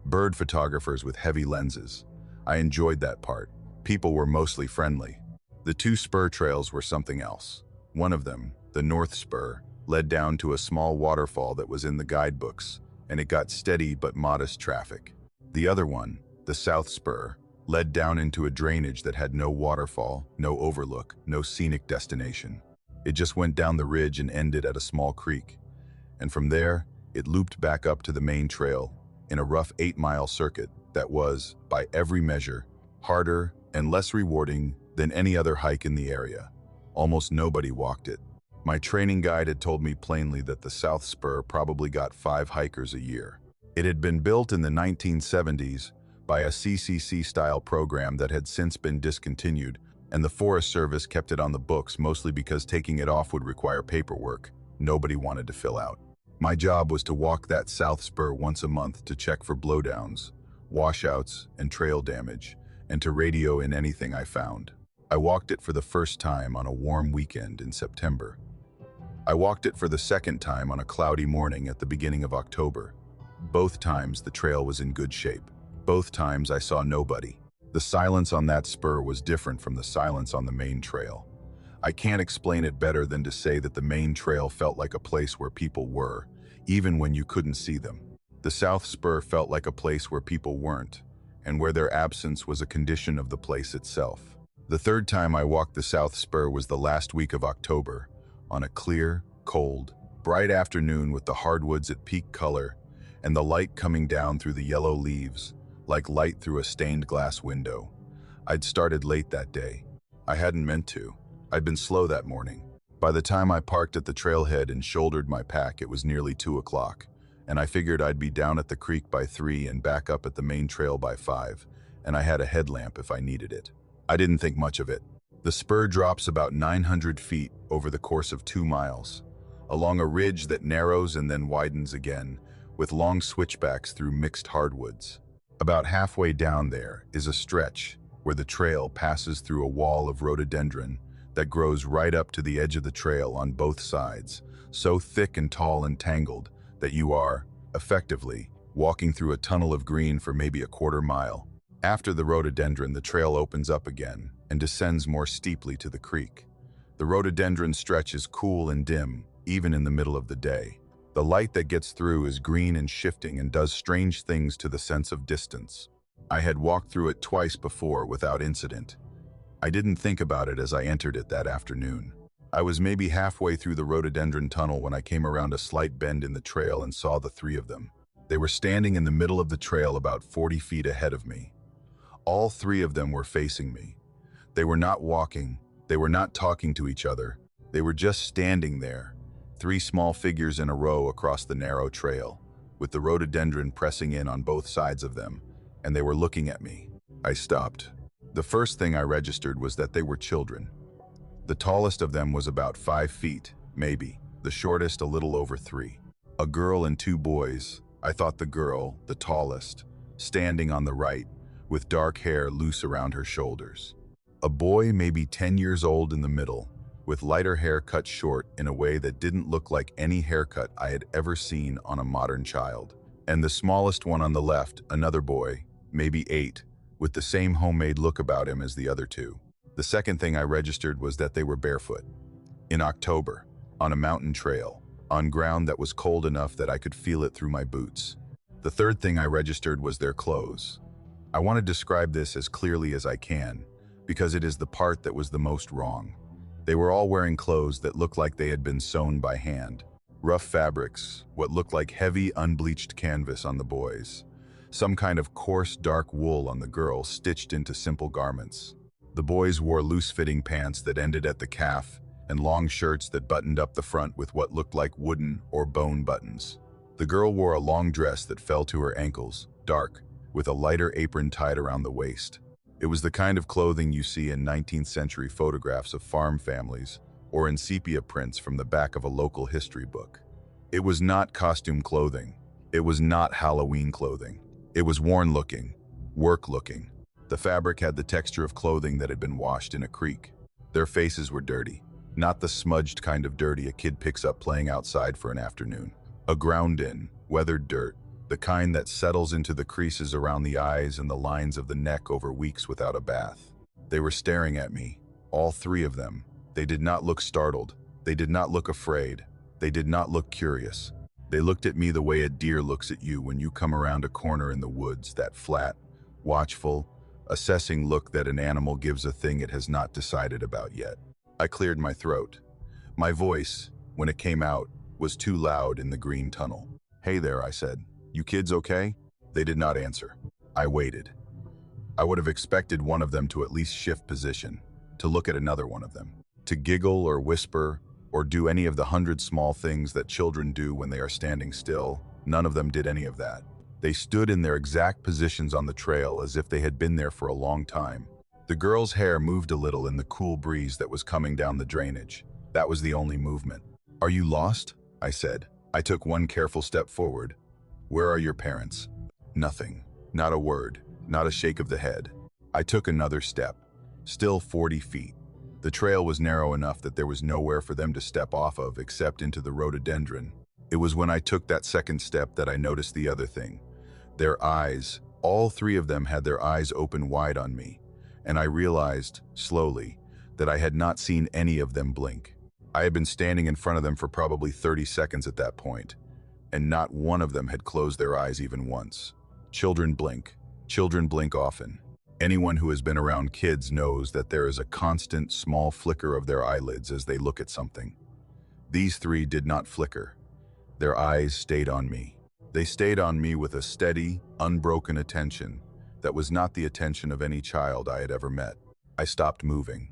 [SPEAKER 1] bird photographers with heavy lenses. I enjoyed that part. People were mostly friendly. The 2 spur trails were something else. One of them, the North Spur, led down to a small waterfall that was in the guidebooks, and it got steady but modest traffic. The other one, the South Spur, led down into a drainage that had no waterfall, no overlook, no scenic destination. It just went down the ridge and ended at a small creek. And from there, it looped back up to the main trail in a rough 8-mile circuit that was, by every measure, harder and less rewarding than any other hike in the area. Almost nobody walked it. My training guide had told me plainly that the South Spur probably got 5 hikers a year. It had been built in the 1970s by a CCC-style program that had since been discontinued, and the Forest Service kept it on the books mostly because taking it off would require paperwork nobody wanted to fill out. My job was to walk that South Spur once a month to check for blowdowns, washouts, and trail damage, and to radio in anything I found. I walked it for the first time on a warm weekend in September. I walked it for the second time on a cloudy morning at the beginning of October. Both times the trail was in good shape. Both times I saw nobody. The silence on that spur was different from the silence on the main trail. I can't explain it better than to say that the main trail felt like a place where people were, even when you couldn't see them. The South Spur felt like a place where people weren't, and where their absence was a condition of the place itself. The third time I walked the South Spur was the last week of October, on a clear, cold, bright afternoon with the hardwoods at peak color and the light coming down through the yellow leaves, like light through a stained glass window. I'd started late that day. I hadn't meant to. I'd been slow that morning. By the time I parked at the trailhead and shouldered my pack, it was nearly 2 o'clock, and I figured I'd be down at the creek by 3 and back up at the main trail by 5, and I had a headlamp if I needed it. I didn't think much of it. The spur drops about 900 feet over the course of 2 miles, along a ridge that narrows and then widens again, with long switchbacks through mixed hardwoods. About halfway down there is a stretch where the trail passes through a wall of rhododendron that grows right up to the edge of the trail on both sides, so thick and tall and tangled that you are, effectively, walking through a tunnel of green for maybe a quarter mile. After the rhododendron, the trail opens up again and descends more steeply to the creek. The rhododendron stretch is cool and dim, even in the middle of the day. The light that gets through is green and shifting and does strange things to the sense of distance. I had walked through it twice before without incident. I didn't think about it as I entered it that afternoon. I was maybe halfway through the rhododendron tunnel when I came around a slight bend in the trail and saw the 3 of them. They were standing in the middle of the trail about 40 feet ahead of me. All 3 of them were facing me. They were not walking. They were not talking to each other. They were just standing there, 3 small figures in a row across the narrow trail, with the rhododendron pressing in on both sides of them, and they were looking at me. I stopped. The first thing I registered was that they were children. The tallest of them was about 5 feet, maybe. The shortest a little over 3. A girl and 2 boys. I thought the girl, the tallest, standing on the right, with dark hair loose around her shoulders. A boy maybe 10 years old in the middle, with lighter hair cut short in a way that didn't look like any haircut I had ever seen on a modern child. And the smallest one on the left, another boy, maybe 8, with the same homemade look about him as the other 2. The second thing I registered was that they were barefoot. In October, on a mountain trail, on ground that was cold enough that I could feel it through my boots. The third thing I registered was their clothes. I want to describe this as clearly as I can, because it is the part that was the most wrong. They were all wearing clothes that looked like they had been sewn by hand. Rough fabrics, what looked like heavy, unbleached canvas on the boys. Some kind of coarse, dark wool on the girl stitched into simple garments. The boys wore loose-fitting pants that ended at the calf and long shirts that buttoned up the front with what looked like wooden or bone buttons. The girl wore a long dress that fell to her ankles, dark, with a lighter apron tied around the waist. It was the kind of clothing you see in 19th century photographs of farm families or in sepia prints from the back of a local history book. It was not costume clothing. It was not Halloween clothing. It was worn-looking, work-looking. The fabric had the texture of clothing that had been washed in a creek. Their faces were dirty, not the smudged kind of dirty a kid picks up playing outside for an afternoon. A ground-in, weathered dirt, the kind that settles into the creases around the eyes and the lines of the neck over weeks without a bath. They were staring at me, all 3 of them. They did not look startled. They did not look afraid. They did not look curious. They looked at me the way a deer looks at you when you come around a corner in the woods, that flat, watchful, assessing look that an animal gives a thing it has not decided about yet. I cleared my throat. My voice, when it came out, was too loud in the green tunnel. "Hey there," I said. "You kids okay?" They did not answer. I waited. I would have expected one of them to at least shift position, to look at another one of them, to giggle or whisper, or do any of the 100 small things that children do when they are standing still. None of them did any of that. They stood in their exact positions on the trail as if they had been there for a long time. The girl's hair moved a little in the cool breeze that was coming down the drainage. That was the only movement. "Are you lost?" I said. I took one careful step forward. "Where are your parents?" Nothing. Not a word. Not a shake of the head. I took another step. Still 40 feet. The trail was narrow enough that there was nowhere for them to step off of except into the rhododendron. It was when I took that second step that I noticed the other thing. Their eyes, all three of them had their eyes open wide on me, and I realized, slowly, that I had not seen any of them blink. I had been standing in front of them for probably 30 seconds at that point, and not one of them had closed their eyes even once. Children blink. Children blink often. Anyone who has been around kids knows that there is a constant small flicker of their eyelids as they look at something. These three did not flicker. Their eyes stayed on me. They stayed on me with a steady, unbroken attention that was not the attention of any child I had ever met. I stopped moving.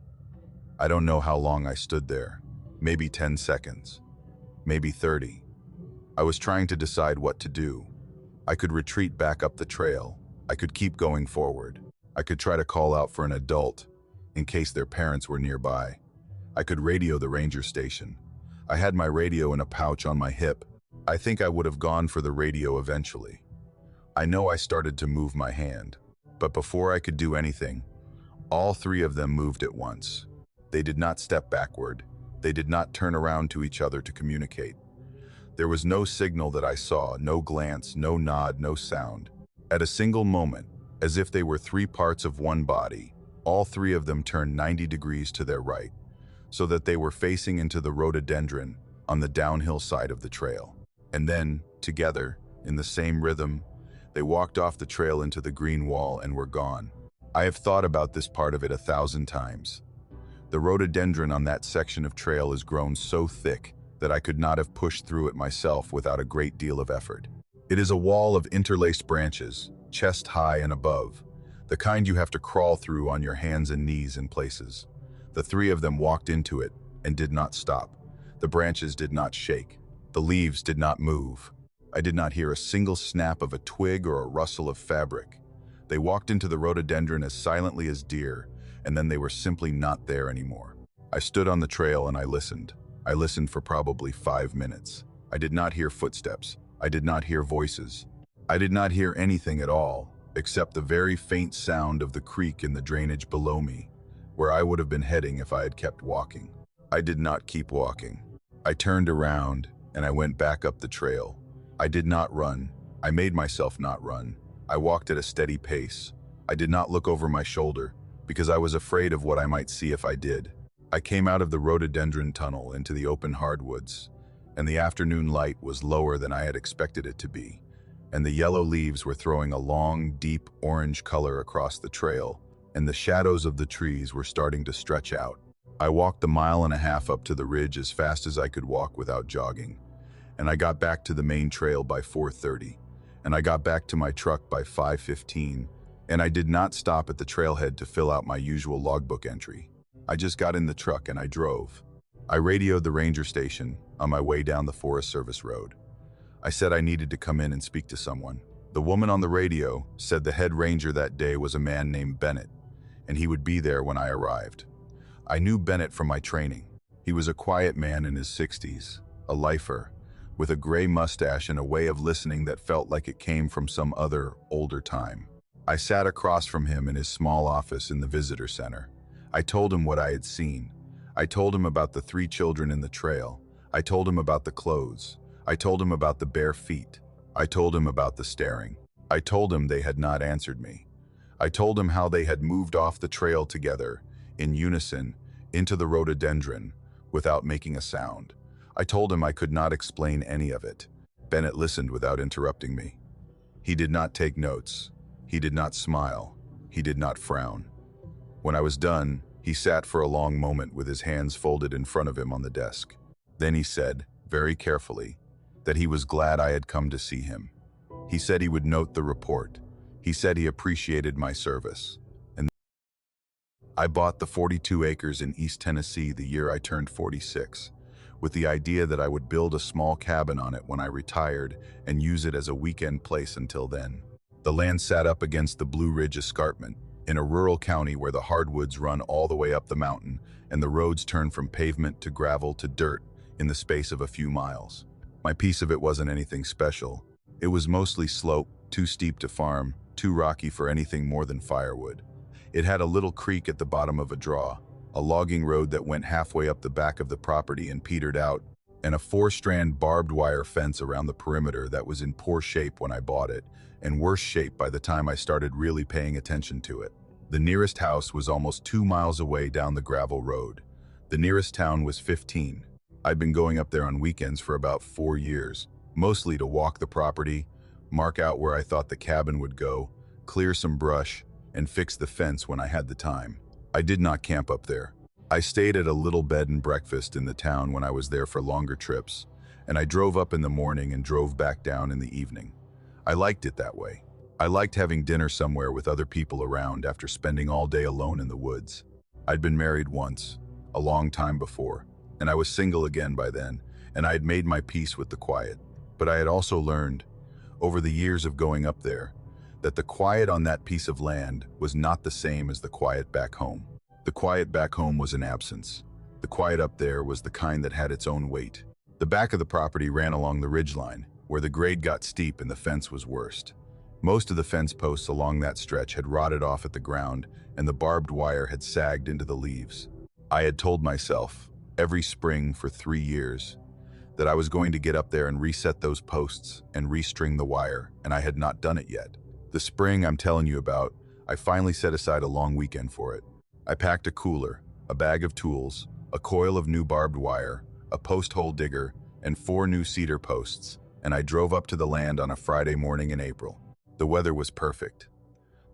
[SPEAKER 1] I don't know how long I stood there. Maybe 10 seconds. Maybe 30. I was trying to decide what to do. I could retreat back up the trail. I could keep going forward. I could try to call out for an adult in case their parents were nearby. I could radio the ranger station. I had my radio in a pouch on my hip. I think I would have gone for the radio eventually. I know I started to move my hand, but before I could do anything, all three of them moved at once. They did not step backward. They did not turn around to each other to communicate. There was no signal that I saw, no glance, no nod, no sound. At a single moment, as if they were three parts of one body, all three of them turned 90 degrees to their right, so that they were facing into the rhododendron on the downhill side of the trail. And then, together, in the same rhythm, they walked off the trail into the green wall and were gone. I have thought about this part of it 1,000 times. The rhododendron on that section of trail is grown so thick that I could not have pushed through it myself without a great deal of effort. It is a wall of interlaced branches, chest high and above, the kind you have to crawl through on your hands and knees in places. The three of them walked into it and did not stop. The branches did not shake. The leaves did not move. I did not hear a single snap of a twig or a rustle of fabric. They walked into the rhododendron as silently as deer, and then they were simply not there anymore. I stood on the trail and I listened. I listened for probably 5 minutes. I did not hear footsteps. I did not hear voices. I did not hear anything at all, except the very faint sound of the creek in the drainage below me, where I would have been heading if I had kept walking. I did not keep walking. I turned around and I went back up the trail. I did not run. I made myself not run. I walked at a steady pace. I did not look over my shoulder because I was afraid of what I might see if I did. I came out of the rhododendron tunnel into the open hardwoods, and the afternoon light was lower than I had expected it to be, and the yellow leaves were throwing a long, deep orange color across the trail, and the shadows of the trees were starting to stretch out. I walked the 1.5 miles up to the ridge as fast as I could walk without jogging, and I got back to the main trail by 4:30, and I got back to my truck by 5:15, and I did not stop at the trailhead to fill out my usual logbook entry. I just got in the truck and I drove. I radioed the ranger station on my way down the Forest Service road. I said I needed to come in and speak to someone. The woman on the radio said the head ranger that day was a man named Bennett, and he would be there when I arrived. I knew Bennett from my training. He was a quiet man in his 60s, a lifer, with a gray mustache and a way of listening that felt like it came from some other, older time. I sat across from him in his small office in the visitor center. I told him what I had seen. I told him about the 3 children in the trail. I told him about the clothes. I told him about the bare feet. I told him about the staring. I told him they had not answered me. I told him how they had moved off the trail together, in unison, into the rhododendron, without making a sound. I told him I could not explain any of it. Bennett listened without interrupting me. He did not take notes. He did not smile. He did not frown. When I was done, he sat for a long moment with his hands folded in front of him on the desk. Then he said, very carefully, that he was glad I had come to see him. He said he would note the report. He said he appreciated my service. And I bought the 42 acres in East Tennessee the year I turned 46, with the idea that I would build a small cabin on it when I retired and use it as a weekend place until then. The land sat up against the Blue Ridge Escarpment, in a rural county where the hardwoods run all the way up the mountain and the roads turn from pavement to gravel to dirt in the space of a few miles. My piece of it wasn't anything special. It was mostly slope, too steep to farm, too rocky for anything more than firewood. It had a little creek at the bottom of a draw, a logging road that went halfway up the back of the property and petered out, and a 4-strand barbed wire fence around the perimeter that was in poor shape when I bought it, and worse shape by the time I started really paying attention to it. The nearest house was almost 2 miles away down the gravel road. The nearest town was 15. I'd been going up there on weekends for about 4 years, mostly to walk the property, mark out where I thought the cabin would go, clear some brush, and fix the fence when I had the time. I did not camp up there. I stayed at a little bed and breakfast in the town when I was there for longer trips, and I drove up in the morning and drove back down in the evening. I liked it that way. I liked having dinner somewhere with other people around after spending all day alone in the woods. I'd been married once, a long time before, and I was single again by then, and I had made my peace with the quiet. But I had also learned, over the years of going up there, that the quiet on that piece of land was not the same as the quiet back home. The quiet back home was an absence. The quiet up there was the kind that had its own weight. The back of the property ran along the ridgeline, where the grade got steep and the fence was worst. Most of the fence posts along that stretch had rotted off at the ground, and the barbed wire had sagged into the leaves. I had told myself, every spring for 3 years, that I was going to get up there and reset those posts and restring the wire, and I had not done it yet. The spring I'm telling you about, I finally set aside a long weekend for it. I packed a cooler, a bag of tools, a coil of new barbed wire, a post hole digger, and 4 new cedar posts, and I drove up to the land on a Friday morning in April. The weather was perfect.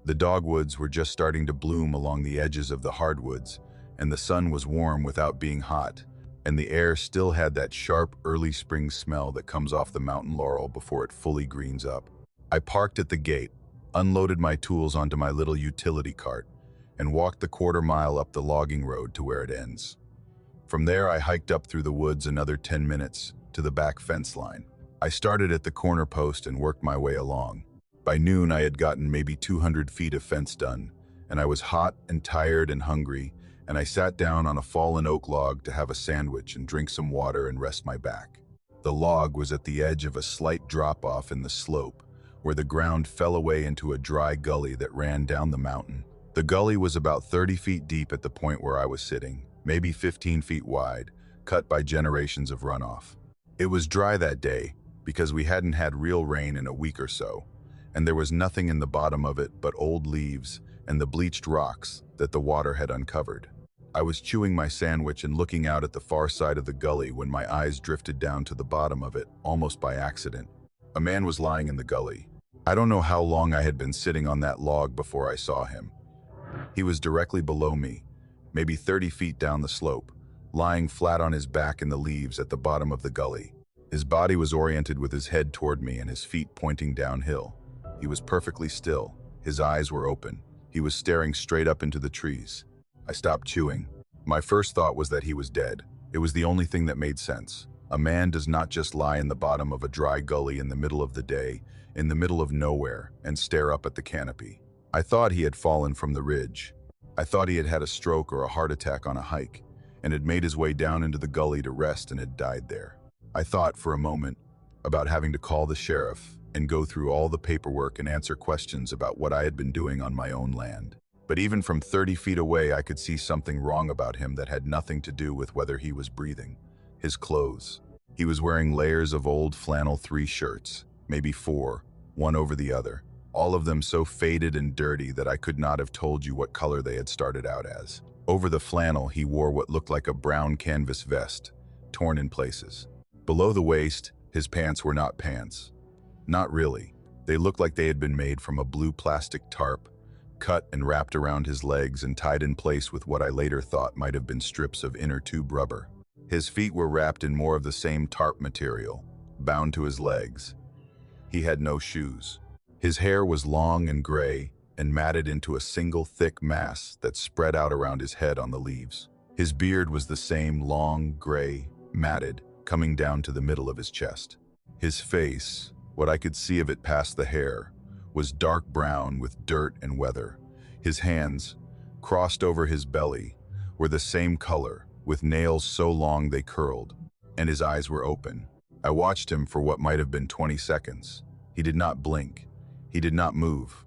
[SPEAKER 1] The dogwoods were just starting to bloom along the edges of the hardwoods, and the sun was warm without being hot, and the air still had that sharp early spring smell that comes off the mountain laurel before it fully greens up. I parked at the gate, unloaded my tools onto my little utility cart, and walked the 1/4 mile up the logging road to where it ends. From there, I hiked up through the woods another 10 minutes to the back fence line. I started at the corner post and worked my way along. By noon, I had gotten maybe 200 feet of fence done, and I was hot and tired and hungry, and I sat down on a fallen oak log to have a sandwich and drink some water and rest my back. The log was at the edge of a slight drop-off in the slope, where the ground fell away into a dry gully that ran down the mountain. The gully was about 30 feet deep at the point where I was sitting, maybe 15 feet wide, cut by generations of runoff. It was dry that day because we hadn't had real rain in a week or so, and there was nothing in the bottom of it but old leaves and the bleached rocks that the water had uncovered. I was chewing my sandwich and looking out at the far side of the gully when my eyes drifted down to the bottom of it, almost by accident. A man was lying in the gully. I don't know how long I had been sitting on that log before I saw him. He was directly below me, maybe 30 feet down the slope, lying flat on his back in the leaves at the bottom of the gully. His body was oriented with his head toward me and his feet pointing downhill. He was perfectly still. His eyes were open. He was staring straight up into the trees. I stopped chewing. My first thought was that he was dead. It was the only thing that made sense. A man does not just lie in the bottom of a dry gully in the middle of the day, in the middle of nowhere, and stare up at the canopy. I thought he had fallen from the ridge. I thought he had had a stroke or a heart attack on a hike, and had made his way down into the gully to rest and had died there. I thought for a moment about having to call the sheriff and go through all the paperwork and answer questions about what I had been doing on my own land. But even from 30 feet away, I could see something wrong about him that had nothing to do with whether he was breathing. His clothes. He was wearing layers of old flannel 3 shirts, maybe 4, one over the other, all of them so faded and dirty that I could not have told you what color they had started out as. Over the flannel, he wore what looked like a brown canvas vest, torn in places. Below the waist, his pants were not pants. Not really. They looked like they had been made from a blue plastic tarp, cut and wrapped around his legs and tied in place with what I later thought might have been strips of inner tube rubber. His feet were wrapped in more of the same tarp material, bound to his legs. He had no shoes. His hair was long and gray and matted into a single thick mass that spread out around his head on the leaves. His beard was the same long, gray, matted, coming down to the middle of his chest. His face, what I could see of it past the hair, was dark brown with dirt and weather. His hands, crossed over his belly, were the same color, with nails so long they curled, and his eyes were open. I watched him for what might have been 20 seconds. He did not blink. He did not move.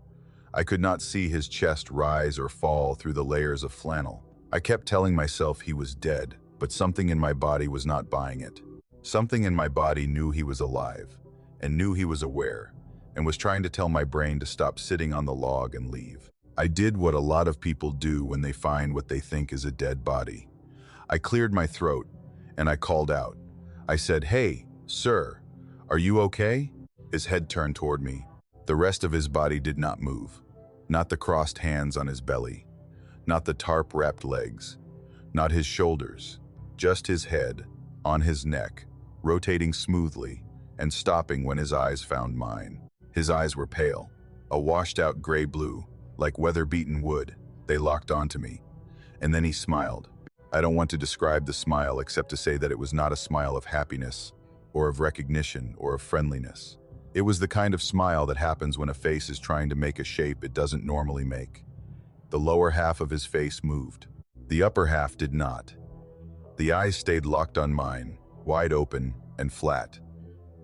[SPEAKER 1] I could not see his chest rise or fall through the layers of flannel. I kept telling myself he was dead, but something in my body was not buying it. Something in my body knew he was alive, and knew he was aware, and was trying to tell my brain to stop sitting on the log and leave. I did what a lot of people do when they find what they think is a dead body. I cleared my throat, and I called out. I said, "Hey, sir, are you okay?" His head turned toward me. The rest of his body did not move. Not the crossed hands on his belly. Not the tarp-wrapped legs. Not his shoulders. Just his head, on his neck, rotating smoothly, and stopping when his eyes found mine. His eyes were pale, a washed-out gray-blue, like weather-beaten wood. They locked onto me. And then he smiled. I don't want to describe the smile except to say that it was not a smile of happiness, or of recognition, or of friendliness. It was the kind of smile that happens when a face is trying to make a shape it doesn't normally make. The lower half of his face moved. The upper half did not. The eyes stayed locked on mine, wide open and flat.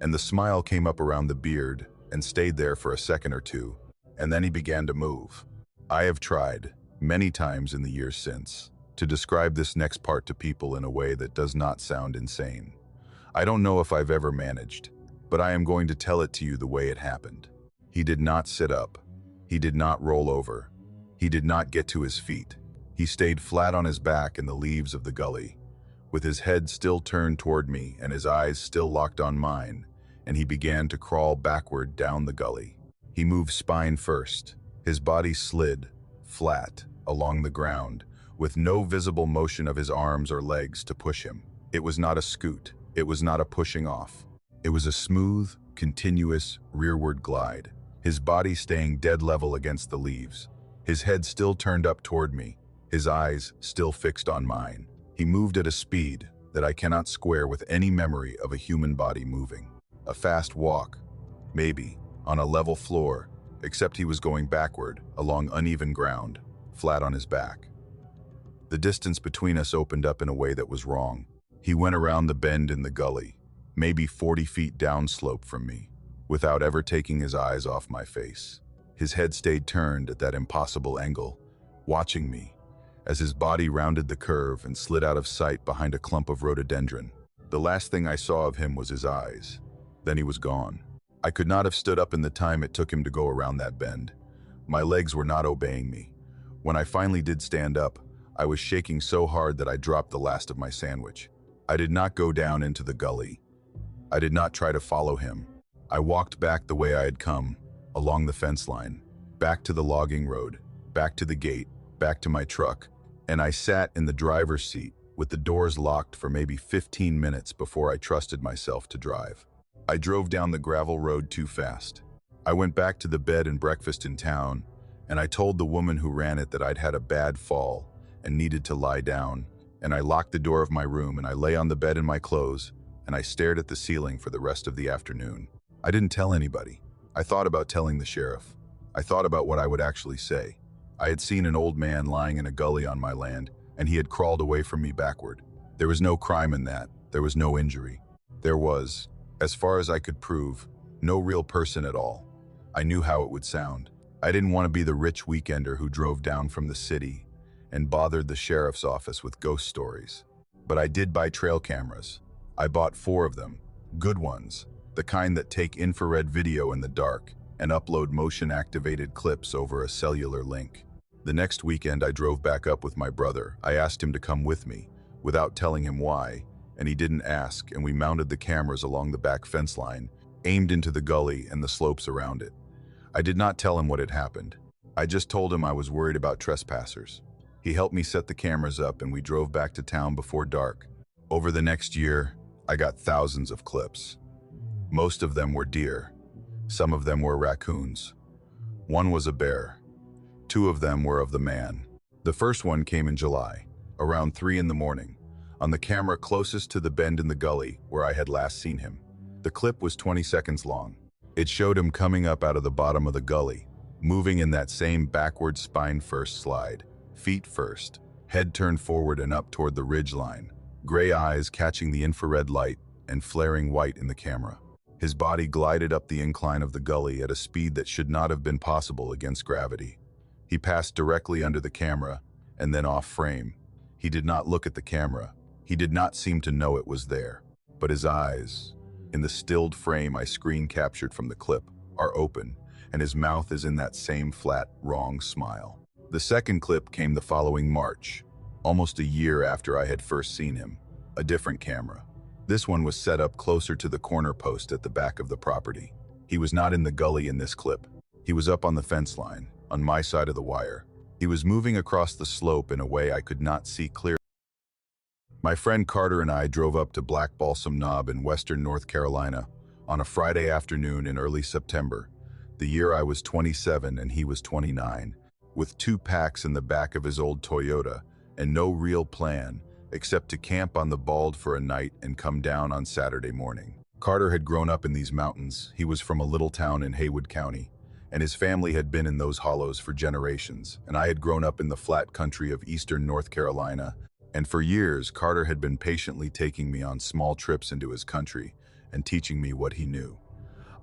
[SPEAKER 1] And the smile came up around the beard and stayed there for a second or two, and then he began to move. I have tried, many times in the years since, to describe this next part to people in a way that does not sound insane. I don't know if I've ever managed, but I am going to tell it to you the way it happened. He did not sit up. He did not roll over. He did not get to his feet. He stayed flat on his back in the leaves of the gully, with his head still turned toward me and his eyes still locked on mine, and he began to crawl backward down the gully. He moved spine first. His body slid, flat, along the ground, with no visible motion of his arms or legs to push him. It was not a scoot. It was not a pushing off. It was a smooth, continuous, rearward glide, his body staying dead level against the leaves, his head still turned up toward me, his eyes still fixed on mine. He moved at a speed that I cannot square with any memory of a human body moving. A fast walk, maybe, on a level floor, except he was going backward, along uneven ground, flat on his back. The distance between us opened up in a way that was wrong. He went around the bend in the gully, maybe 40 feet downslope from me, without ever taking his eyes off my face. His head stayed turned at that impossible angle, watching me, as his body rounded the curve and slid out of sight behind a clump of rhododendron. The last thing I saw of him was his eyes. Then he was gone. I could not have stood up in the time it took him to go around that bend. My legs were not obeying me. When I finally did stand up, I was shaking so hard that I dropped the last of my sandwich. I did not go down into the gully. I did not try to follow him. I walked back the way I had come, along the fence line, back to the logging road, back to the gate, back to my truck, and I sat in the driver's seat with the doors locked for maybe 15 minutes before I trusted myself to drive. I drove down the gravel road too fast. I went back to the bed and breakfast in town, and I told the woman who ran it that I'd had a bad fall and needed to lie down, and I locked the door of my room and I lay on the bed in my clothes, and I stared at the ceiling for the rest of the afternoon. I didn't tell anybody. I thought about telling the sheriff. I thought about what I would actually say. I had seen an old man lying in a gully on my land, and he had crawled away from me backward. There was no crime in that. There was no injury. There was, as far as I could prove, no real person at all. I knew how it would sound. I didn't want to be the rich weekender who drove down from the city and bothered the sheriff's office with ghost stories. But I did buy trail cameras. I bought 4 of them, good ones, the kind that take infrared video in the dark and upload motion-activated clips over a cellular link. The next weekend I drove back up with my brother. I asked him to come with me, without telling him why, and he didn't ask, and we mounted the cameras along the back fence line, aimed into the gully and the slopes around it. I did not tell him what had happened. I just told him I was worried about trespassers. He helped me set the cameras up and we drove back to town before dark. Over the next year, I got thousands of clips. Most of them were deer. Some of them were raccoons. One was a bear. 2 of them were of the man. The first one came in July, around 3 in the morning. on the camera closest to the bend in the gully where I had last seen him. The clip was 20 seconds long. It showed him coming up out of the bottom of the gully, moving in that same backward spine-first slide, feet first, head turned forward and up toward the ridge line, gray eyes catching the infrared light and flaring white in the camera. His body glided up the incline of the gully at a speed that should not have been possible against gravity. He passed directly under the camera and then off frame. He did not look at the camera. He did not seem to know it was there. But his eyes, in the stilled frame I screen captured from the clip, are open, and his mouth is in that same flat, wrong smile. The second clip came the following March, almost a year after I had first seen him. A different camera. This one was set up closer to the corner post at the back of the property. He was not in the gully in this clip. He was up on the fence line, on my side of the wire. He was moving across the slope in a way I could not see clearly. My friend Carter and I drove up to Black Balsam Knob in western North Carolina on a Friday afternoon in early September, the year I was 27 and he was 29, with 2 packs in the back of his old Toyota and no real plan except to camp on the Bald for a night and come down on Saturday morning. Carter had grown up in these mountains. He was from a little town in Haywood County, and his family had been in those hollows for generations, and I had grown up in the flat country of eastern North Carolina, and for years Carter had been patiently taking me on small trips into his country and teaching me what he knew.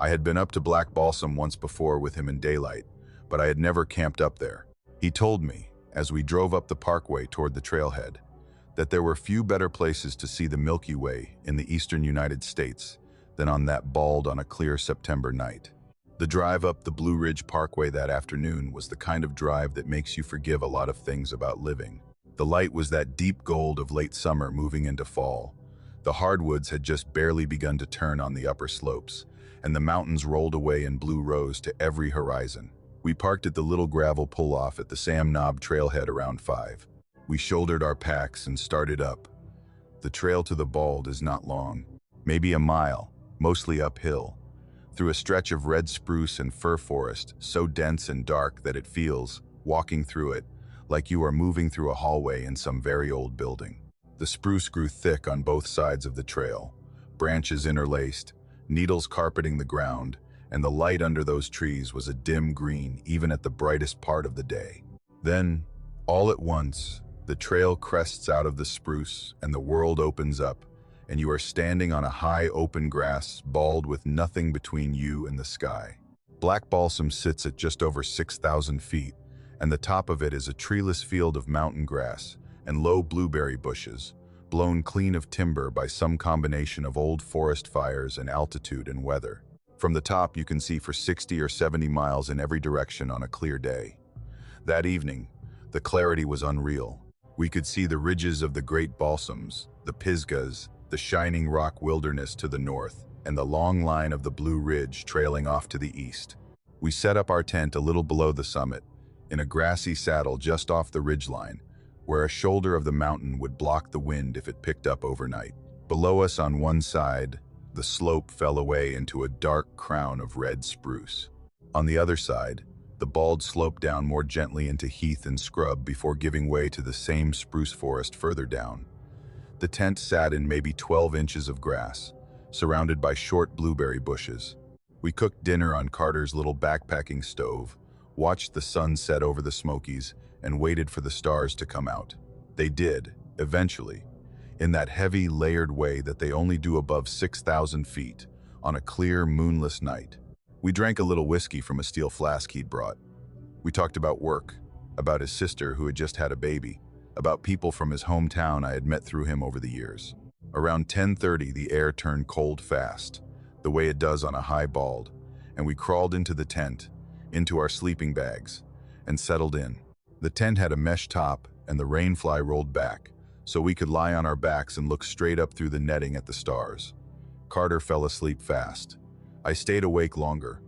[SPEAKER 1] I had been up to Black Balsam once before with him in daylight, but I had never camped up there. He told me, as we drove up the parkway toward the trailhead, that there were few better places to see the Milky Way in the eastern United States than on that Bald on a clear September night. The drive up the Blue Ridge Parkway that afternoon was the kind of drive that makes you forgive a lot of things about living. The light was that deep gold of late summer moving into fall. The hardwoods had just barely begun to turn on the upper slopes, and the mountains rolled away in blue rose to every horizon. We parked at the little gravel pull-off at the Sam Knob trailhead around 5. We shouldered our packs and started up. The trail to the Bald is not long, maybe a mile, mostly uphill, through a stretch of red spruce and fir forest so dense and dark that it feels, walking through it, like you are moving through a hallway in some very old building. The spruce grew thick on both sides of the trail, branches interlaced, needles carpeting the ground, and the light under those trees was a dim green even at the brightest part of the day. Then, all at once, the trail crests out of the spruce and the world opens up, and you are standing on a high open grass, bald with nothing between you and the sky. Black Balsam sits at just over 6,000 feet, and the top of it is a treeless field of mountain grass and low blueberry bushes, blown clean of timber by some combination of old forest fires and altitude and weather. From the top you can see for 60 or 70 miles in every direction on a clear day. That evening, the clarity was unreal. We could see the ridges of the Great Balsams, the Pisgahs, the shining rock wilderness to the north, and the long line of the Blue Ridge trailing off to the east. We set up our tent a little below the summit, in a grassy saddle just off the ridgeline, where a shoulder of the mountain would block the wind if it picked up overnight. Below us on one side, the slope fell away into a dark crown of red spruce. On the other side, the Bald sloped down more gently into heath and scrub before giving way to the same spruce forest further down. The tent sat in maybe 12 inches of grass, surrounded by short blueberry bushes. We cooked dinner on Carter's little backpacking stove, watched the sun set over the Smokies, and waited for the stars to come out. They did, eventually, in that heavy, layered way that they only do above 6,000 feet, on a clear, moonless night. We drank a little whiskey from a steel flask he'd brought. We talked about work, about his sister who had just had a baby, about people from his hometown I had met through him over the years. Around 10:30, the air turned cold fast, the way it does on a high Bald, and we crawled into the tent, into our sleeping bags, and settled in. The tent had a mesh top, and the rainfly rolled back, so we could lie on our backs and look straight up through the netting at the stars. Carter fell asleep fast. I stayed awake longer,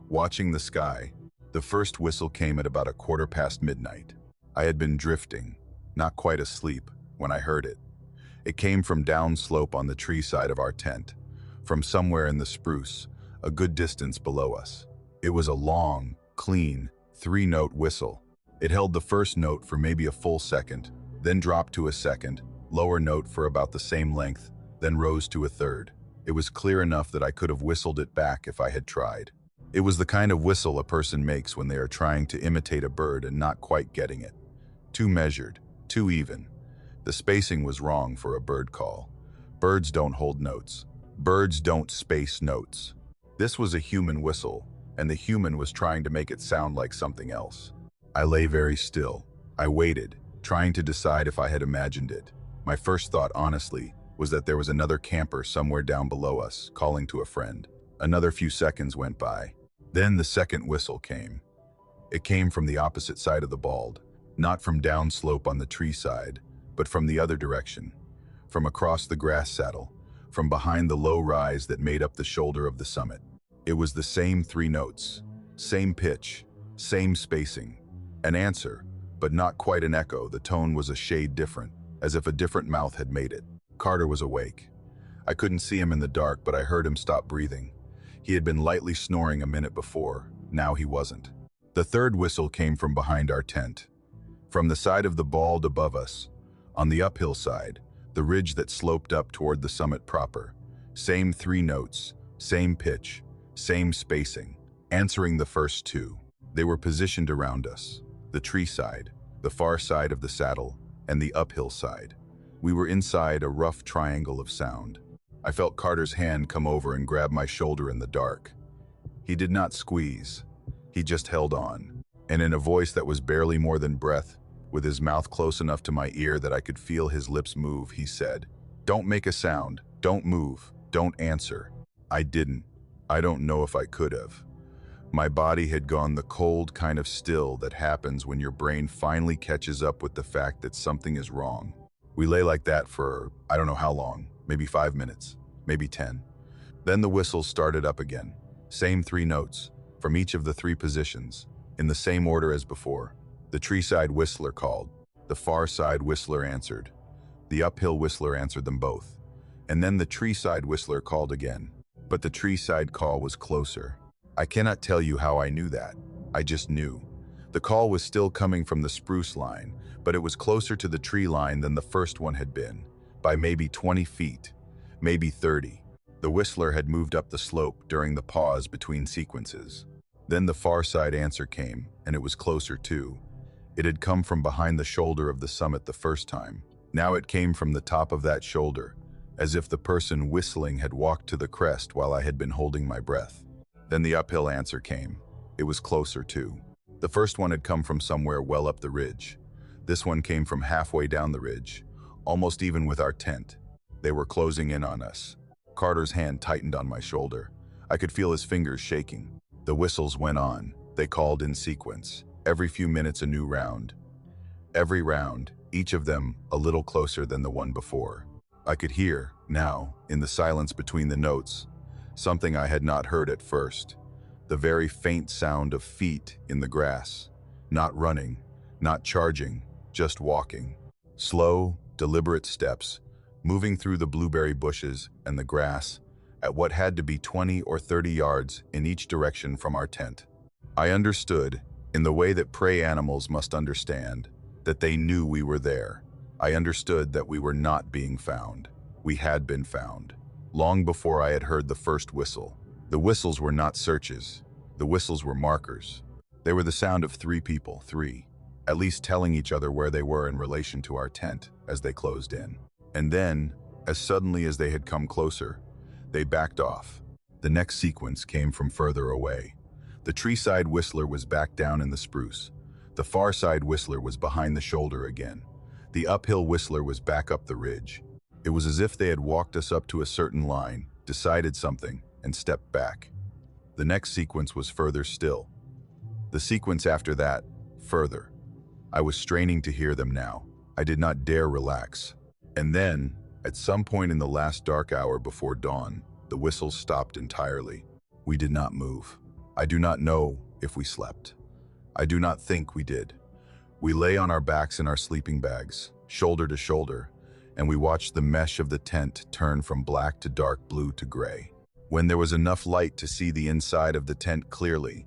[SPEAKER 1] watching the sky. The first whistle came at about 1:15 midnight. I had been drifting, not quite asleep, when I heard it. It came from downslope on the tree side of our tent, from somewhere in the spruce, a good distance below us. It was a long, clean, 3-note whistle. It held the first note for maybe a full second, then dropped to a second, lower note for about the same length, then rose to a third. It was clear enough that I could have whistled it back if I had tried. It was the kind of whistle a person makes when they are trying to imitate a bird and not quite getting it. Too measured, too even. The spacing was wrong for a bird call. Birds don't hold notes. Birds don't space notes. This was a human whistle, and the human was trying to make it sound like something else. I lay very still. I waited, trying to decide if I had imagined it. My first thought, honestly, was that there was another camper somewhere down below us, calling to a friend. Another few seconds went by. Then the second whistle came. It came from the opposite side of the bald, not from downslope on the tree side, but from the other direction, from across the grass saddle, from behind the low rise that made up the shoulder of the summit. It was the same 3 notes, same pitch, same spacing. An answer, but not quite an echo. The tone was a shade different, as if a different mouth had made it. Carter was awake. I couldn't see him in the dark, but I heard him stop breathing. He had been lightly snoring a minute before. Now he wasn't. The third whistle came from behind our tent. From the side of the bald above us, on the uphill side, the ridge that sloped up toward the summit proper. Same 3 notes, same pitch, same spacing, answering the first 2. They were positioned around us. The tree side, the far side of the saddle, and the uphill side. We were inside a rough triangle of sound. I felt Carter's hand come over and grab my shoulder in the dark. He did not squeeze. He just held on. And in a voice that was barely more than breath, with his mouth close enough to my ear that I could feel his lips move, he said, "Don't make a sound. Don't move. Don't answer." I didn't. I don't know if I could have. My body had gone the cold kind of still that happens when your brain finally catches up with the fact that something is wrong. We lay like that for, I don't know how long, maybe 5 minutes, maybe 10. Then the whistles started up again. Same 3 notes, from each of the 3 positions, in the same order as before. The tree-side whistler called. The far-side whistler answered. The uphill whistler answered them both. And then the tree-side whistler called again. But the tree-side call was closer. I cannot tell you how I knew that. I just knew. The call was still coming from the spruce line, but it was closer to the tree line than the first one had been, by maybe 20 feet, maybe 30. The whistler had moved up the slope during the pause between sequences. Then the far side answer came, and it was closer too. It had come from behind the shoulder of the summit the first time. Now it came from the top of that shoulder, as if the person whistling had walked to the crest while I had been holding my breath. Then the uphill answer came. It was closer too. The first one had come from somewhere well up the ridge. This one came from halfway down the ridge, almost even with our tent. They were closing in on us. Carter's hand tightened on my shoulder. I could feel his fingers shaking. The whistles went on. They called in sequence. Every few minutes a new round. Every round, each of them a little closer than the one before. I could hear, now, in the silence between the notes, something I had not heard at first. The very faint sound of feet in the grass. Not running, not charging, just walking. Slow, deliberate steps, moving through the blueberry bushes and the grass at what had to be 20 or 30 yards in each direction from our tent. I understood, in the way that prey animals must understand, that they knew we were there. I understood that we were not being found. We had been found. Long before I had heard the first whistle. The whistles were not searches. The whistles were markers. They were the sound of 3 people, 3, at least telling each other where they were in relation to our tent as they closed in. And then, as suddenly as they had come closer, they backed off. The next sequence came from further away. The tree-side whistler was back down in the spruce. The far-side whistler was behind the shoulder again. The uphill whistler was back up the ridge. It was as if they had walked us up to a certain line, decided something, and stepped back. The next sequence was further still. The sequence after that, further. I was straining to hear them now. I did not dare relax. And then, at some point in the last dark hour before dawn, the whistles stopped entirely. We did not move. I do not know if we slept. I do not think we did. We lay on our backs in our sleeping bags, shoulder to shoulder, and we watched the mesh of the tent turn from black to dark blue to gray. When there was enough light to see the inside of the tent clearly,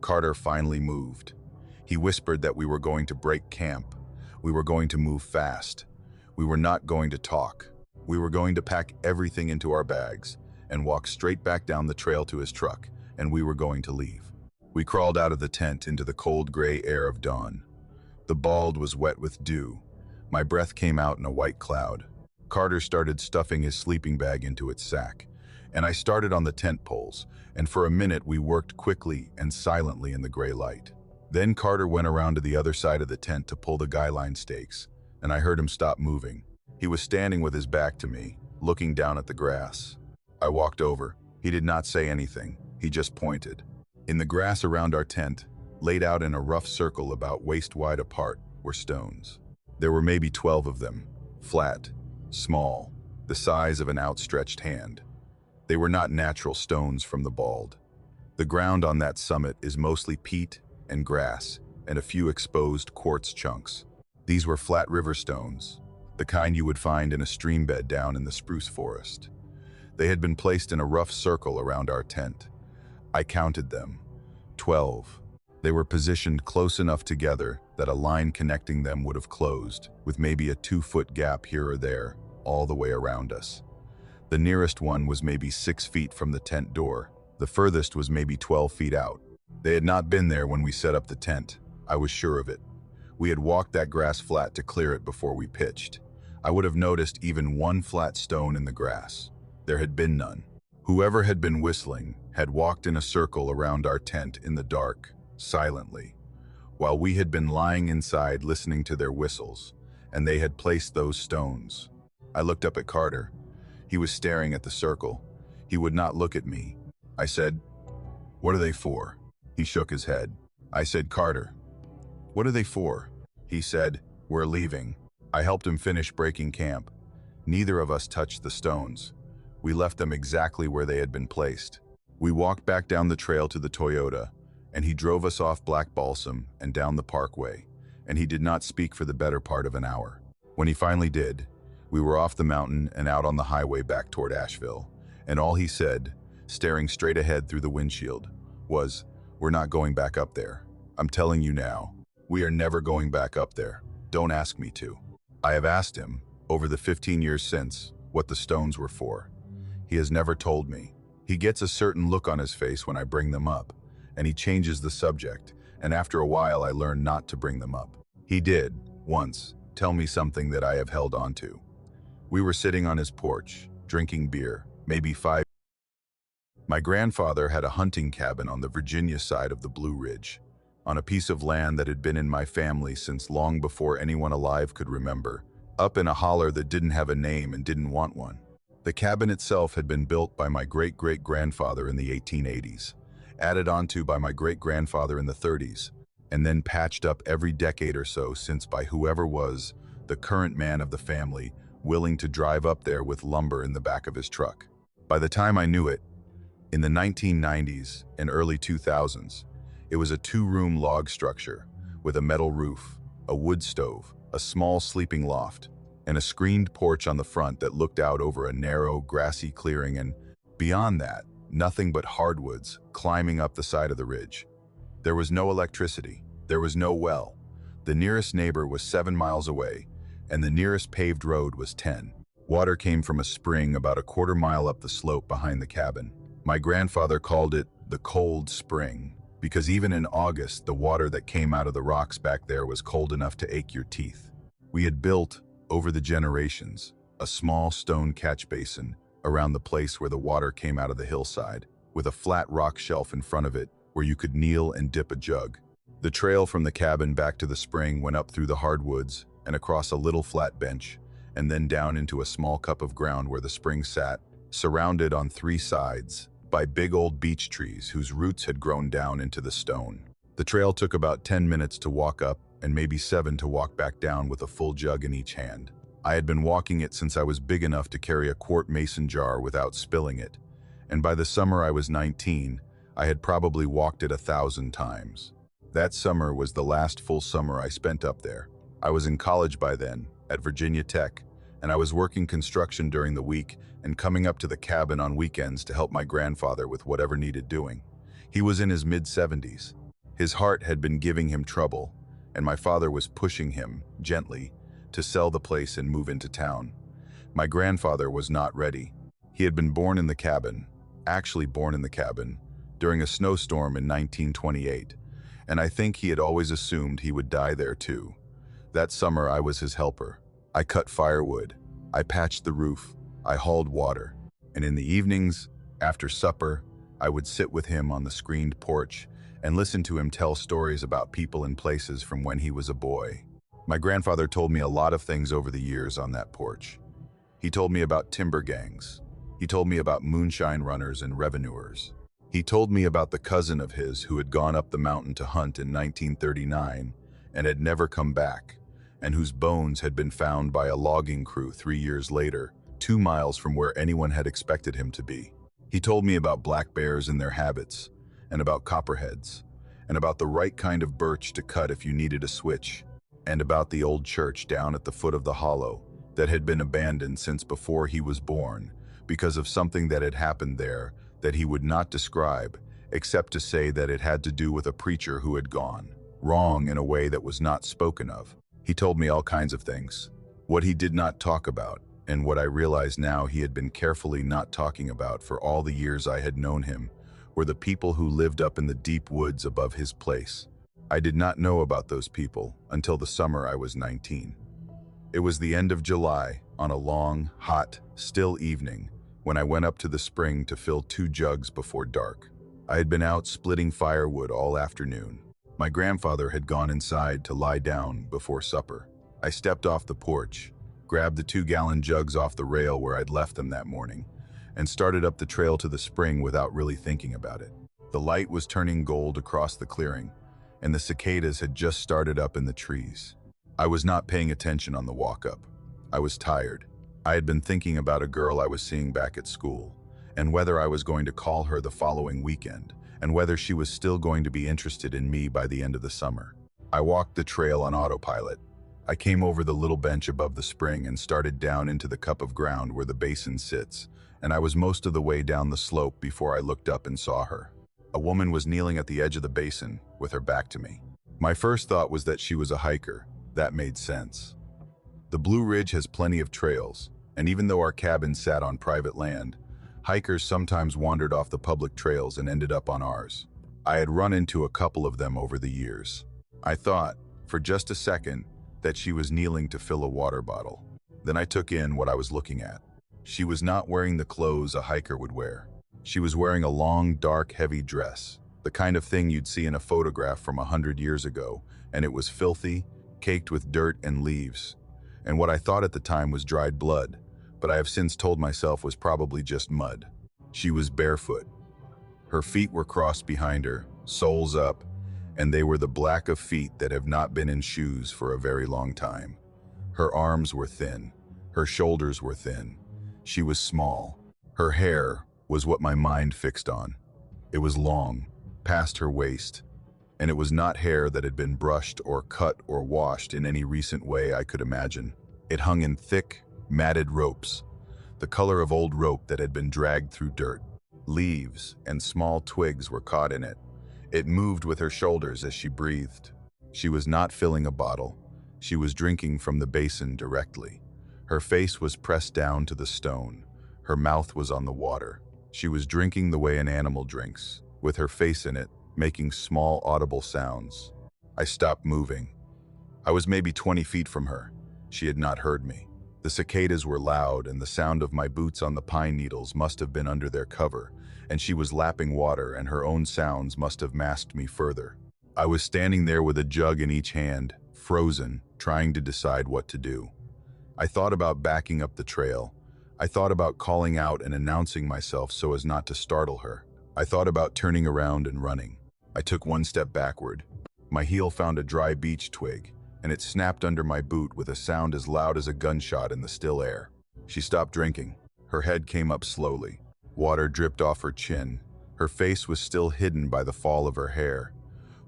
[SPEAKER 1] Carter finally moved. He whispered that we were going to break camp. We were going to move fast. We were not going to talk. We were going to pack everything into our bags and walk straight back down the trail to his truck, and we were going to leave. We crawled out of the tent into the cold gray air of dawn. The bald was wet with dew. My breath came out in a white cloud. Carter started stuffing his sleeping bag into its sack, and I started on the tent poles, and for a minute we worked quickly and silently in the gray light. Then Carter went around to the other side of the tent to pull the guy line stakes, and I heard him stop moving. He was standing with his back to me, looking down at the grass. I walked over. He did not say anything. He just pointed. In the grass around our tent, laid out in a rough circle about waist-wide apart, were stones. There were maybe 12 of them, flat, small, the size of an outstretched hand. They were not natural stones from the bald. The ground on that summit is mostly peat and grass and a few exposed quartz chunks. These were flat river stones, the kind you would find in a stream bed down in the spruce forest. They had been placed in a rough circle around our tent. I counted them. 12. They were positioned close enough together that a line connecting them would have closed, with maybe a 2-foot gap here or there, all the way around us. The nearest one was maybe 6 feet from the tent door. The furthest was maybe 12 feet out. They had not been there when we set up the tent. I was sure of it. We had walked that grass flat to clear it before we pitched. I would have noticed even one flat stone in the grass. There had been none. Whoever had been whistling had walked in a circle around our tent in the dark, silently, while we had been lying inside listening to their whistles, and they had placed those stones. I looked up at Carter. He was staring at the circle. He would not look at me. I said, "What are they for?" He shook his head. I said, "Carter, what are they for?" He said, "We're leaving." I helped him finish breaking camp. Neither of us touched the stones. We left them exactly where they had been placed. We walked back down the trail to the Toyota, and he drove us off Black Balsam and down the parkway, and he did not speak for the better part of an hour. When he finally did, we were off the mountain and out on the highway back toward Asheville, and all he said, staring straight ahead through the windshield, was, "We're not going back up there. I'm telling you now, we are never going back up there. Don't ask me to." I have asked him, over the 15 years since, what the stones were for. He has never told me. He gets a certain look on his face when I bring them up, and he changes the subject, and after a while I learn not to bring them up. He did, once, tell me something that I have held on to. We were sitting on his porch, drinking beer, maybe 5. My grandfather had a hunting cabin on the Virginia side of the Blue Ridge, on a piece of land that had been in my family since long before anyone alive could remember, up in a holler that didn't have a name and didn't want one. The cabin itself had been built by my great-great-grandfather in the 1880s, added onto by my great-grandfather in the 30s, and then patched up every decade or so since by whoever was the current man of the family willing to drive up there with lumber in the back of his truck. By the time I knew it, in the 1990s and early 2000s, it was a 2-room log structure with a metal roof, a wood stove, a small sleeping loft, and a screened porch on the front that looked out over a narrow, grassy clearing, and beyond that, nothing but hardwoods climbing up the side of the ridge. There was no electricity. There was no well. The nearest neighbor was 7 miles away, and the nearest paved road was 10. Water came from a spring about a 1/4 mile up the slope behind the cabin. My grandfather called it the Cold Spring, because even in August, the water that came out of the rocks back there was cold enough to ache your teeth. We had built, over the generations, a small stone catch basin around the place where the water came out of the hillside, with a flat rock shelf in front of it where you could kneel and dip a jug. The trail from the cabin back to the spring went up through the hardwoods and across a little flat bench, and then down into a small cup of ground where the spring sat, surrounded on 3 sides by big old beech trees whose roots had grown down into the stone. The trail took about 10 minutes to walk up and maybe 7 to walk back down with a full jug in each hand. I had been walking it since I was big enough to carry a quart mason jar without spilling it, and by the summer I was 19, I had probably walked it 1,000 times. That summer was the last full summer I spent up there. I was in college by then, at Virginia Tech, and I was working construction during the week and coming up to the cabin on weekends to help my grandfather with whatever needed doing. He was in his mid-70s. His heart had been giving him trouble, and my father was pushing him, gently, to sell the place and move into town. My grandfather was not ready. He had been born in the cabin, actually born in the cabin, during a snowstorm in 1928, and I think he had always assumed he would die there too. That summer I was his helper. I cut firewood, I patched the roof, I hauled water, and in the evenings, after supper, I would sit with him on the screened porch and listen to him tell stories about people and places from when he was a boy. My grandfather told me a lot of things over the years on that porch. He told me about timber gangs. He told me about moonshine runners and revenuers. He told me about the cousin of his who had gone up the mountain to hunt in 1939 and had never come back, and whose bones had been found by a logging crew 3 years later, 2 miles from where anyone had expected him to be. He told me about black bears and their habits, and about copperheads, and about the right kind of birch to cut if you needed a switch, and about the old church down at the foot of the hollow that had been abandoned since before he was born because of something that had happened there that he would not describe, except to say that it had to do with a preacher who had gone wrong in a way that was not spoken of. He told me all kinds of things. What he did not talk about, and what I realize now he had been carefully not talking about for all the years I had known him, were the people who lived up in the deep woods above his place. I did not know about those people until the summer I was 19. It was the end of July, on a long, hot, still evening, when I went up to the spring to fill 2 jugs before dark. I had been out splitting firewood all afternoon. My grandfather had gone inside to lie down before supper. I stepped off the porch, grabbed the 2-gallon jugs off the rail where I'd left them that morning, and started up the trail to the spring without really thinking about it. The light was turning gold across the clearing, and the cicadas had just started up in the trees. I was not paying attention on the walk up. I was tired. I had been thinking about a girl I was seeing back at school, and whether I was going to call her the following weekend, and whether she was still going to be interested in me by the end of the summer. I walked the trail on autopilot. I came over the little bench above the spring and started down into the cup of ground where the basin sits, and I was most of the way down the slope before I looked up and saw her. A woman was kneeling at the edge of the basin, with her back to me. My first thought was that she was a hiker. That made sense. The Blue Ridge has plenty of trails, and even though our cabin sat on private land, hikers sometimes wandered off the public trails and ended up on ours. I had run into a couple of them over the years. I thought, for just a second, that she was kneeling to fill a water bottle. Then I took in what I was looking at. She was not wearing the clothes a hiker would wear. She was wearing a long, dark, heavy dress, the kind of thing you'd see in a photograph from 100 years ago, and it was filthy, caked with dirt and leaves, and what I thought at the time was dried blood, but I have since told myself was probably just mud. She was barefoot. Her feet were crossed behind her, soles up, and they were the black of feet that have not been in shoes for a very long time. Her arms were thin. Her shoulders were thin. She was small. Her hair was what my mind fixed on. It was long, past her waist, and it was not hair that had been brushed or cut or washed in any recent way I could imagine. It hung in thick, matted ropes, the color of old rope that had been dragged through dirt. Leaves and small twigs were caught in it. It moved with her shoulders as she breathed. She was not filling a bottle. She was drinking from the basin directly. Her face was pressed down to the stone. Her mouth was on the water. She was drinking the way an animal drinks, with her face in it, making small audible sounds. I stopped moving. I was maybe 20 feet from her. She had not heard me. The cicadas were loud, and the sound of my boots on the pine needles must have been under their cover, and she was lapping water, and her own sounds must have masked me further. I was standing there with a jug in each hand, frozen, trying to decide what to do. I thought about backing up the trail. I thought about calling out and announcing myself so as not to startle her. I thought about turning around and running. I took one step backward. My heel found a dry beech twig, and it snapped under my boot with a sound as loud as a gunshot in the still air. She stopped drinking. Her head came up slowly. Water dripped off her chin. Her face was still hidden by the fall of her hair.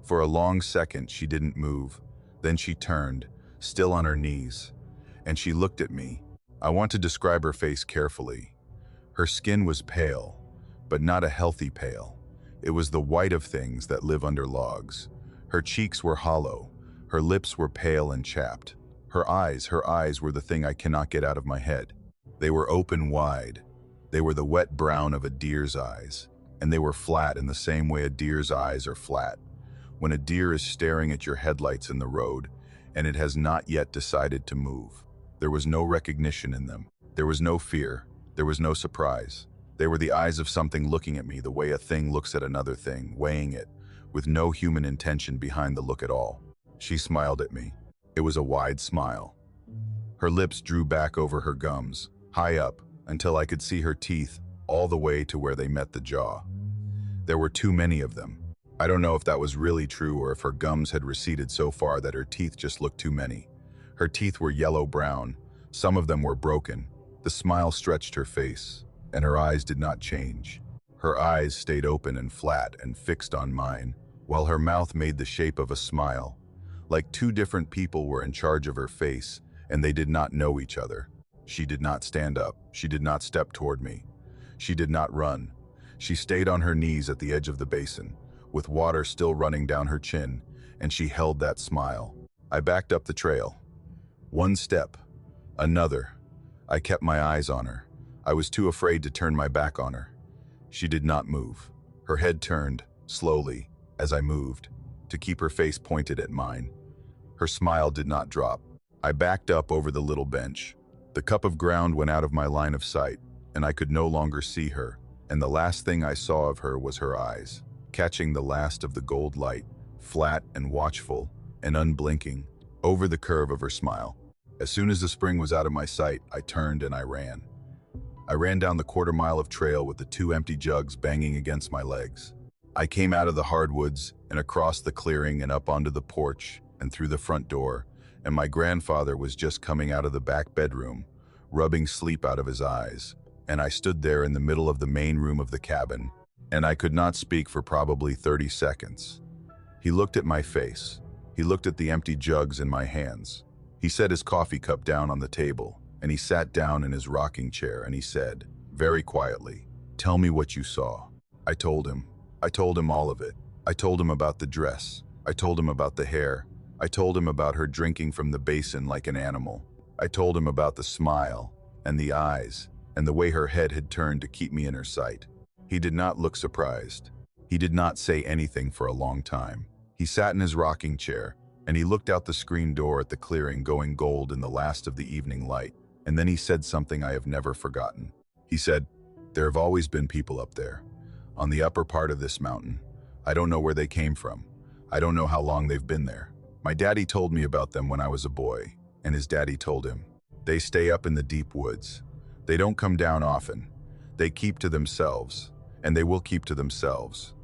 [SPEAKER 1] For a long second, she didn't move. Then she turned, still on her knees, and she looked at me. I want to describe her face carefully. Her skin was pale, but not a healthy pale. It was the white of things that live under logs. Her cheeks were hollow. Her lips were pale and chapped. Her eyes were the thing I cannot get out of my head. They were open wide. They were the wet brown of a deer's eyes, and they were flat in the same way a deer's eyes are flat. When a deer is staring at your headlights in the road, and it has not yet decided to move. There was no recognition in them. There was no fear. There was no surprise. They were the eyes of something looking at me the way a thing looks at another thing, weighing it, with no human intention behind the look at all. She smiled at me. It was a wide smile. Her lips drew back over her gums, high up, until I could see her teeth all the way to where they met the jaw. There were too many of them. I don't know if that was really true or if her gums had receded so far that her teeth just looked too many. Her teeth were yellow-brown. Some of them were broken. The smile stretched her face, and her eyes did not change. Her eyes stayed open and flat and fixed on mine, while her mouth made the shape of a smile. Like two different people were in charge of her face, and they did not know each other. She did not stand up. She did not step toward me. She did not run. She stayed on her knees at the edge of the basin, with water still running down her chin, and she held that smile. I backed up the trail. One step. Another. I kept my eyes on her. I was too afraid to turn my back on her. She did not move. Her head turned, slowly, as I moved, to keep her face pointed at mine. Her smile did not drop. I backed up over the little bench. The cup of ground went out of my line of sight, and I could no longer see her, and the last thing I saw of her was her eyes, catching the last of the gold light, flat and watchful and unblinking, over the curve of her smile. As soon as the spring was out of my sight, I turned and I ran. I ran down the quarter-mile of trail with the two empty jugs banging against my legs. I came out of the hardwoods and across the clearing and up onto the porch and through the front door, and my grandfather was just coming out of the back bedroom, rubbing sleep out of his eyes, and I stood there in the middle of the main room of the cabin, and I could not speak for probably 30 seconds. He looked at my face. He looked at the empty jugs in my hands. He set his coffee cup down on the table, and he sat down in his rocking chair, and he said, very quietly, "Tell me what you saw." I told him. I told him all of it. I told him about the dress. I told him about the hair. I told him about her drinking from the basin like an animal. I told him about the smile, and the eyes, and the way her head had turned to keep me in her sight. He did not look surprised. He did not say anything for a long time. He sat in his rocking chair, and he looked out the screen door at the clearing going gold in the last of the evening light, and then he said something I have never forgotten. He said, "There have always been people up there, on the upper part of this mountain. I don't know where they came from. I don't know how long they've been there. My daddy told me about them when I was a boy, and his daddy told him. They stay up in the deep woods. They don't come down often. They keep to themselves, and they will keep to themselves.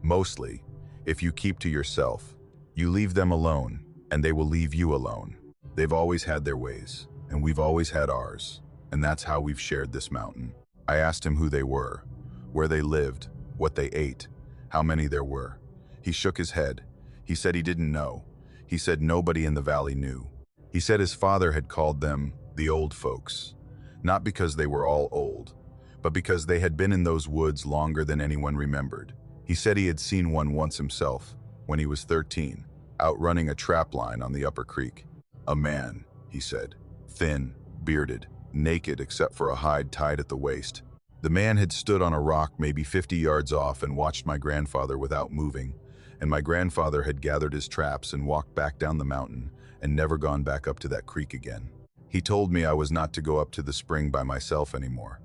[SPEAKER 1] Mostly, if you keep to yourself, you leave them alone, and they will leave you alone. They've always had their ways, and we've always had ours, and that's how we've shared this mountain." I asked him who they were, where they lived, what they ate, how many there were. He shook his head. He said he didn't know. He said nobody in the valley knew. He said his father had called them the old folks, not because they were all old, but because they had been in those woods longer than anyone remembered. He said he had seen one once himself, when he was 13, outrunning a trap line on the upper creek. A man, he said, thin, bearded, naked except for a hide tied at the waist. The man had stood on a rock maybe 50 yards off and watched my grandfather without moving, and my grandfather had gathered his traps and walked back down the mountain and never gone back up to that creek again. He told me I was not to go up to the spring by myself anymore.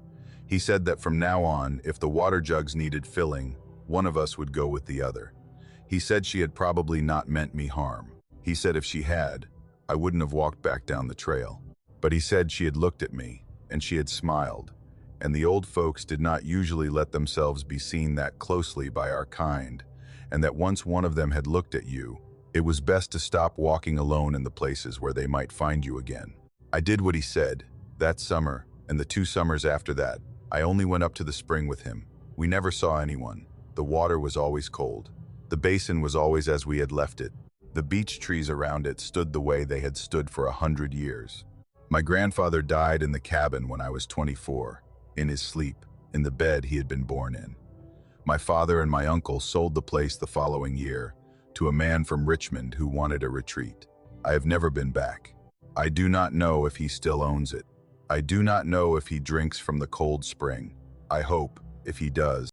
[SPEAKER 1] He said that from now on, if the water jugs needed filling, one of us would go with the other. He said she had probably not meant me harm. He said if she had, I wouldn't have walked back down the trail. But he said she had looked at me, and she had smiled, and the old folks did not usually let themselves be seen that closely by our kind, and that once one of them had looked at you, it was best to stop walking alone in the places where they might find you again. I did what he said. That summer, and the 2 summers after that, I only went up to the spring with him. We never saw anyone. The water was always cold. The basin was always as we had left it. The beech trees around it stood the way they had stood for 100 years. My grandfather died in the cabin when I was 24, in his sleep, in the bed he had been born in. My father and my uncle sold the place the following year to a man from Richmond who wanted a retreat. I have never been back. I do not know if he still owns it. I do not know if he drinks from the cold spring. I hope, if he does.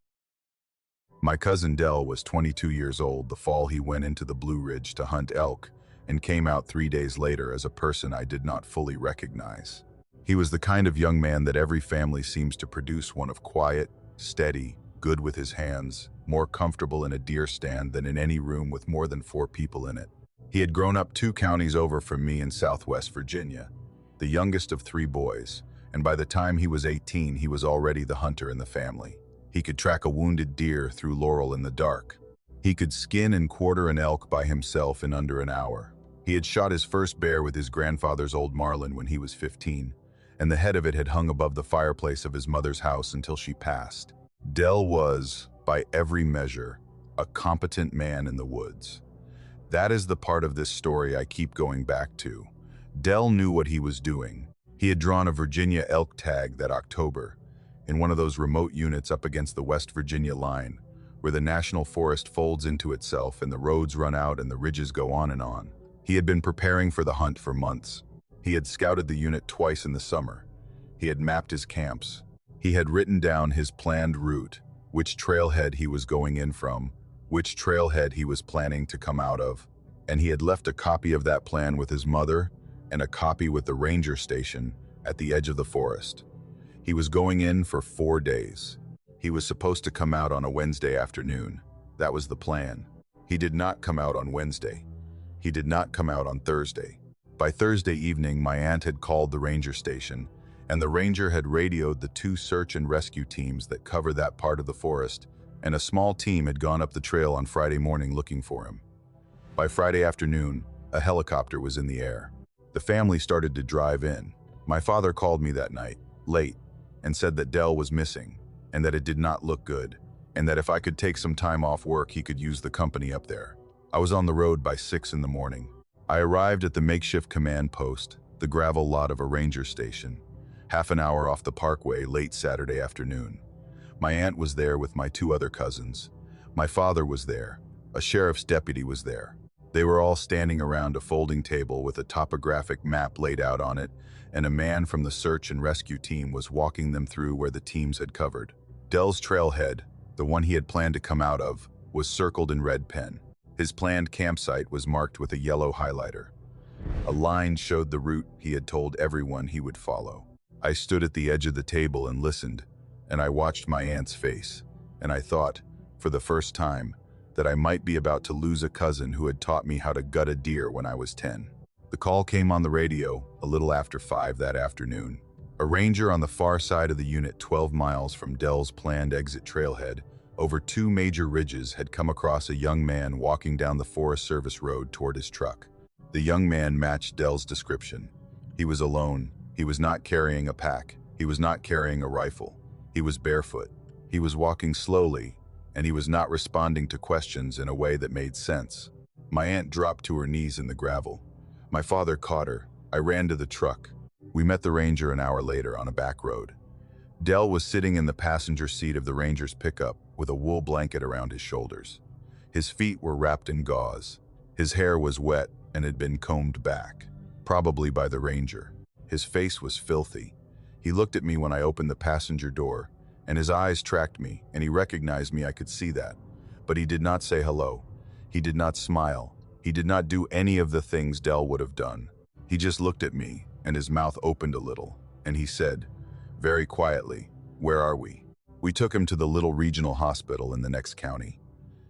[SPEAKER 1] My cousin Dell was 22 years old the fall he went into the Blue Ridge to hunt elk and came out 3 days later as a person I did not fully recognize. He was the kind of young man that every family seems to produce, one of quiet, steady, good with his hands, more comfortable in a deer stand than in any room with more than 4 people in it. He had grown up 2 counties over from me in Southwest Virginia, the youngest of 3 boys, and by the time he was 18, he was already the hunter in the family. He could track a wounded deer through laurel in the dark. He could skin and quarter an elk by himself in under an hour. He had shot his first bear with his grandfather's old marlin when he was 15, and the head of it had hung above the fireplace of his mother's house until she passed. Dell was, by every measure, a competent man in the woods. That is the part of this story I keep going back to. Dell knew what he was doing. He had drawn a Virginia elk tag that October, in one of those remote units up against the West Virginia line, where the national forest folds into itself and the roads run out and the ridges go on and on. He had been preparing for the hunt for months. He had scouted the unit twice in the summer. He had mapped his camps. He had written down his planned route, which trailhead he was going in from, which trailhead he was planning to come out of, and he had left a copy of that plan with his mother and a copy with the ranger station at the edge of the forest. He was going in for 4 days. He was supposed to come out on a Wednesday afternoon. That was the plan. He did not come out on Wednesday. He did not come out on Thursday. By Thursday evening, my aunt had called the ranger station, and the ranger had radioed the 2 search and rescue teams that cover that part of the forest, and a small team had gone up the trail on Friday morning looking for him. By Friday afternoon, a helicopter was in the air. The family started to drive in. My father called me that night, late, and said that Dell was missing, and that it did not look good, and that if I could take some time off work, he could use the company up there. I was on the road by 6 in the morning. I arrived at the makeshift command post, the gravel lot of a ranger station, half an hour off the parkway late Saturday afternoon. My aunt was there with my 2 other cousins. My father was there. A sheriff's deputy was there. They were all standing around a folding table with a topographic map laid out on it, and a man from the search and rescue team was walking them through where the teams had covered. Dell's trailhead, the one he had planned to come out of, was circled in red pen. His planned campsite was marked with a yellow highlighter. A line showed the route he had told everyone he would follow. I stood at the edge of the table and listened, and I watched my aunt's face, and I thought, for the first time, that I might be about to lose a cousin who had taught me how to gut a deer when I was 10. The call came on the radio a little after 5 that afternoon. A ranger on the far side of the unit 12 miles from Dell's planned exit trailhead, over 2 major ridges, had come across a young man walking down the Forest Service road toward his truck. The young man matched Dell's description. He was alone. He was not carrying a pack. He was not carrying a rifle. He was barefoot. He was walking slowly, and he was not responding to questions in a way that made sense. My aunt dropped to her knees in the gravel. My father caught her. I ran to the truck. We met the ranger an hour later on a back road. Dell was sitting in the passenger seat of the ranger's pickup with a wool blanket around his shoulders. His feet were wrapped in gauze. His hair was wet and had been combed back, probably by the ranger. His face was filthy. He looked at me when I opened the passenger door, and his eyes tracked me, and he recognized me. I could see that. But he did not say hello. He did not smile. He did not do any of the things Dell would have done. He just looked at me, and his mouth opened a little, and he said, very quietly, "Where are we?" We took him to the little regional hospital in the next county.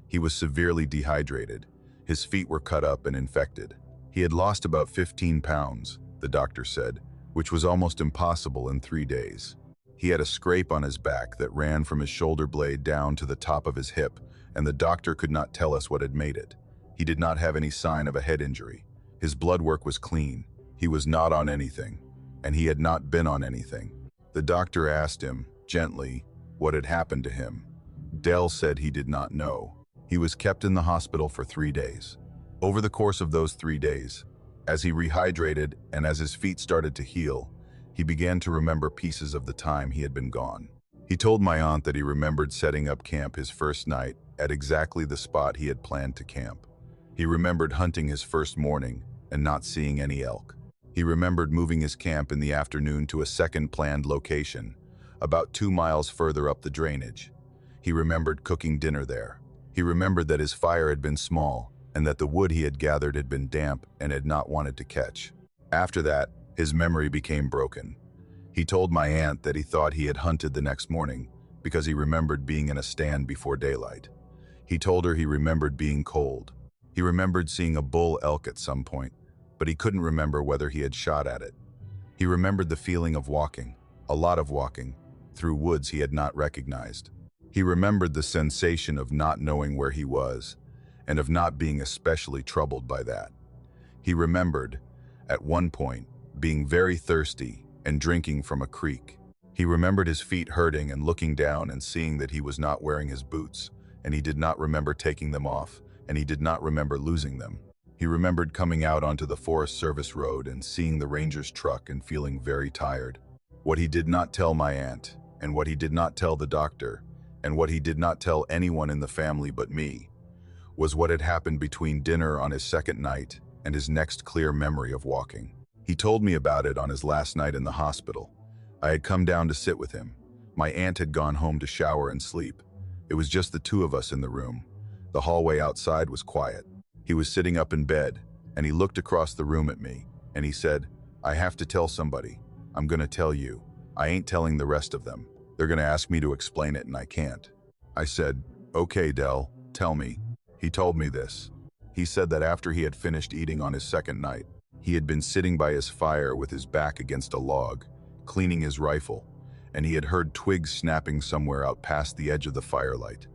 [SPEAKER 1] He was severely dehydrated. His feet were cut up and infected. He had lost about 15 pounds, the doctor said, which was almost impossible in 3 days. He had a scrape on his back that ran from his shoulder blade down to the top of his hip, and the doctor could not tell us what had made it. He did not have any sign of a head injury. His blood work was clean. He was not on anything, and he had not been on anything. The doctor asked him, gently, what had happened to him. Dell said he did not know. He was kept in the hospital for 3 days. Over the course of those 3 days, as he rehydrated and as his feet started to heal, he began to remember pieces of the time he had been gone. He told my aunt that he remembered setting up camp his first night at exactly the spot he had planned to camp. He remembered hunting his first morning and not seeing any elk. He remembered moving his camp in the afternoon to a second planned location, about 2 miles further up the drainage. He remembered cooking dinner there. He remembered that his fire had been small and that the wood he had gathered had been damp and had not wanted to catch. After that, his memory became broken. He told my aunt that he thought he had hunted the next morning because he remembered being in a stand before daylight. He told her he remembered being cold. He remembered seeing a bull elk at some point, but he couldn't remember whether he had shot at it. He remembered the feeling of walking, a lot of walking, through woods he had not recognized. He remembered the sensation of not knowing where he was, and of not being especially troubled by that. He remembered, at one point, being very thirsty and drinking from a creek. He remembered his feet hurting and looking down and seeing that he was not wearing his boots, and he did not remember taking them off, and he did not remember losing them. He remembered coming out onto the Forest Service road and seeing the ranger's truck and feeling very tired. What he did not tell my aunt, and what he did not tell the doctor, and what he did not tell anyone in the family but me, was what had happened between dinner on his second night and his next clear memory of walking. He told me about it on his last night in the hospital. I had come down to sit with him. My aunt had gone home to shower and sleep. It was just the two of us in the room. The hallway outside was quiet. He was sitting up in bed, and he looked across the room at me, and he said, "I have to tell somebody. I'm gonna tell you. I ain't telling the rest of them. They're gonna ask me to explain it, and I can't." I said, "Okay, Del, tell me." He told me this. He said that after he had finished eating on his second night, he had been sitting by his fire with his back against a log, cleaning his rifle, and he had heard twigs snapping somewhere out past the edge of the firelight.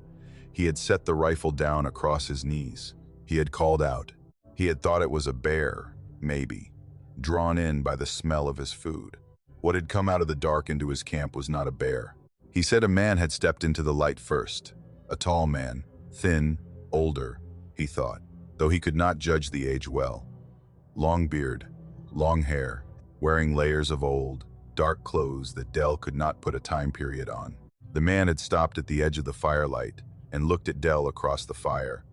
[SPEAKER 1] He had set the rifle down across his knees. He had called out. He had thought it was a bear, maybe, drawn in by the smell of his food. What had come out of the dark into his camp was not a bear. He said a man had stepped into the light first. A tall man, thin, older, he thought, though he could not judge the age well. Long beard, long hair, wearing layers of old, dark clothes that Del could not put a time period on. The man had stopped at the edge of the firelight and looked at Del across the fire,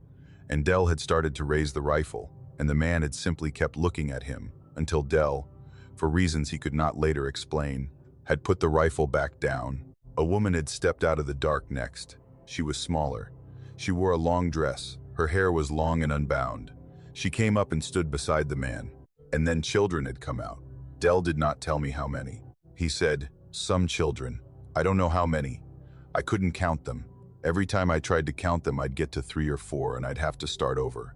[SPEAKER 1] and Del had started to raise the rifle, and the man had simply kept looking at him until Del, for reasons he could not later explain, had put the rifle back down. A woman had stepped out of the dark next. She was smaller. She wore a long dress. Her hair was long and unbound. She came up and stood beside the man. And then children had come out. Del did not tell me how many. He said, "Some children. I don't know how many. I couldn't count them. Every time I tried to count them, I'd get to 3 or 4 and I'd have to start over."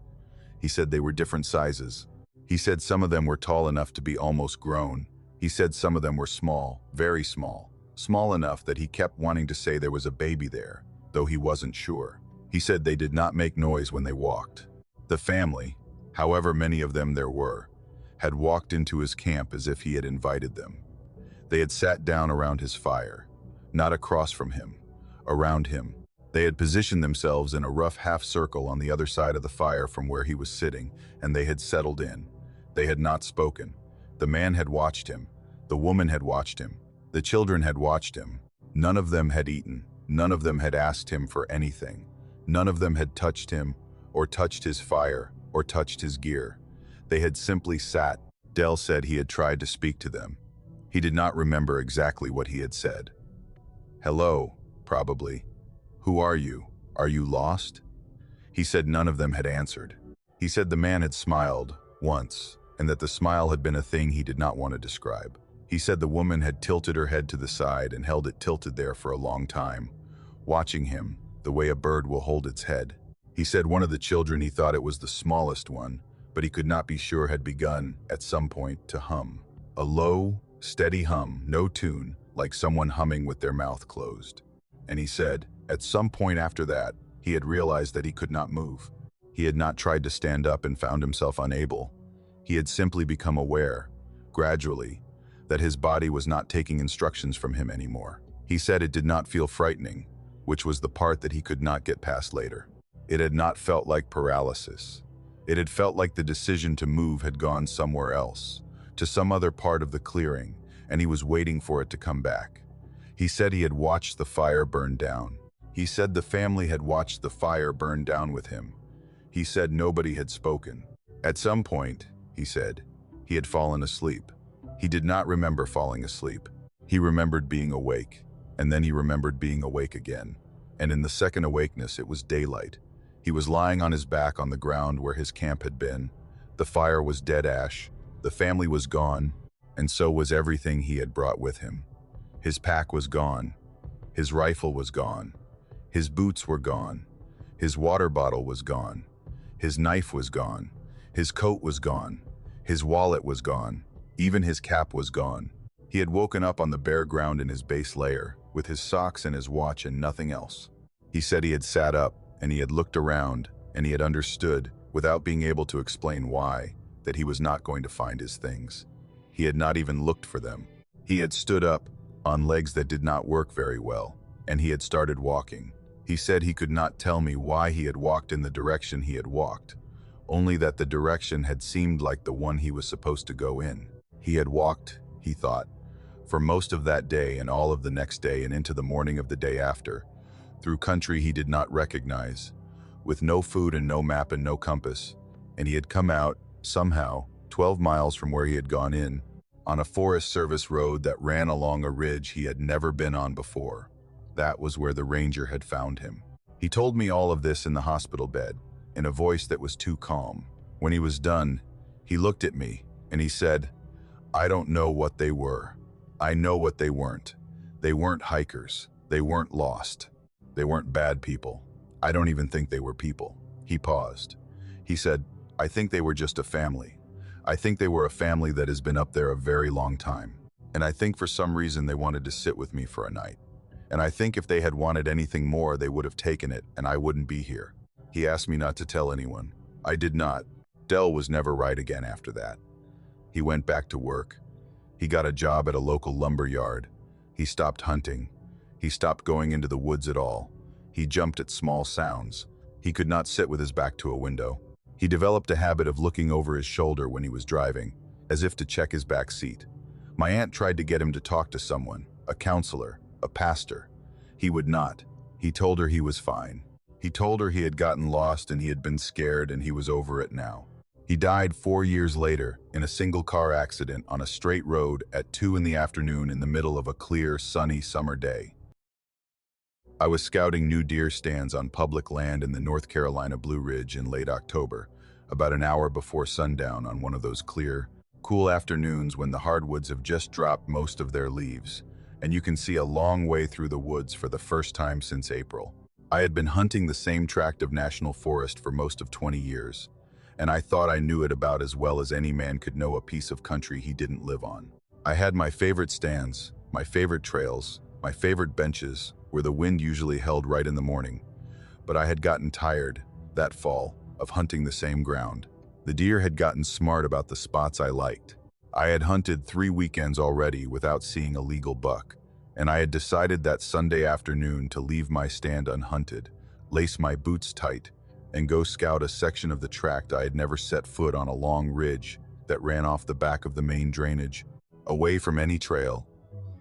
[SPEAKER 1] He said they were different sizes. He said some of them were tall enough to be almost grown. He said some of them were small, very small, small enough that he kept wanting to say there was a baby there, though he wasn't sure. He said they did not make noise when they walked. The family, however many of them there were, had walked into his camp as if he had invited them. They had sat down around his fire, not across from him, around him. They had positioned themselves in a rough half circle on the other side of the fire from where he was sitting, and they had settled in. They had not spoken. The man had watched him. The woman had watched him. The children had watched him. None of them had eaten. None of them had asked him for anything. None of them had touched him, or touched his fire, or touched his gear. They had simply sat. Del said he had tried to speak to them. He did not remember exactly what he had said. "Hello," probably. "Who are you? Are you lost?" He said none of them had answered. He said the man had smiled, once, and that the smile had been a thing he did not want to describe. He said the woman had tilted her head to the side and held it tilted there for a long time, watching him, the way a bird will hold its head. He said one of the children, he thought it was the smallest one, but he could not be sure, had begun, at some point, to hum. A low, steady hum, no tune, like someone humming with their mouth closed. And he said, at some point after that, he had realized that he could not move. He had not tried to stand up and found himself unable. He had simply become aware, gradually, that his body was not taking instructions from him anymore. He said it did not feel frightening, which was the part that he could not get past later. It had not felt like paralysis. It had felt like the decision to move had gone somewhere else, to some other part of the clearing, and he was waiting for it to come back. He said he had watched the fire burn down. He said the family had watched the fire burn down with him. He said nobody had spoken. At some point, he said, He had fallen asleep. He did not remember falling asleep. He remembered being awake, and then he remembered being awake again. And in the second awakeness, it was daylight. He was lying on his back on the ground where his camp had been. The fire was dead ash. The family was gone, and so was everything he had brought with him. His pack was gone. His rifle was gone. His boots were gone. His water bottle was gone. His knife was gone. His coat was gone. His wallet was gone. Even his cap was gone. He had woken up on the bare ground in his base layer, with his socks and his watch and nothing else. He said he had sat up, and he had looked around, and he had understood, without being able to explain why, that he was not going to find his things. He had not even looked for them. He had stood up, on legs that did not work very well, and he had started walking. He said he could not tell me why he had walked in the direction he had walked, only that the direction had seemed like the one he was supposed to go in. He had walked, he thought, for most of that day and all of the next day and into the morning of the day after, through country he did not recognize, with no food and no map and no compass, and he had come out, somehow, 12 miles from where he had gone in, on a Forest Service road that ran along a ridge he had never been on before. That was where the ranger had found him. He told me all of this in the hospital bed, in a voice that was too calm. When he was done, he looked at me, and he said, "I don't know what they were. I know what they weren't. They weren't hikers. They weren't lost. They weren't bad people. I don't even think they were people." He paused. He said, "I think they were just a family. I think they were a family that has been up there a very long time. And I think for some reason they wanted to sit with me for a night. And I think if they had wanted anything more, they would have taken it, and I wouldn't be here." He asked me not to tell anyone. I did not. Dell was never right again after that. He went back to work. He got a job at a local lumber yard. He stopped hunting. He stopped going into the woods at all. He jumped at small sounds. He could not sit with his back to a window. He developed a habit of looking over his shoulder when he was driving, as if to check his back seat. My aunt tried to get him to talk to someone, a counselor, a pastor. He would not. He told her he was fine. He told her he had gotten lost and he had been scared and he was over it now. He died 4 years later in a single car accident on a straight road at 2 in the afternoon in the middle of a clear, sunny summer day. I was scouting new deer stands on public land in the North Carolina Blue Ridge in late October, about an hour before sundown on one of those clear, cool afternoons when the hardwoods have just dropped most of their leaves, and you can see a long way through the woods for the first time since April. I had been hunting the same tract of national forest for most of 20 years, and I thought I knew it about as well as any man could know a piece of country he didn't live on. I had my favorite stands, my favorite trails, my favorite benches, where the wind usually held right in the morning. But I had gotten tired, that fall, of hunting the same ground. The deer had gotten smart about the spots I liked. I had hunted 3 weekends already without seeing a legal buck, and I had decided that Sunday afternoon to leave my stand unhunted, lace my boots tight, and go scout a section of the tract I had never set foot on, a long ridge that ran off the back of the main drainage, away from any trail,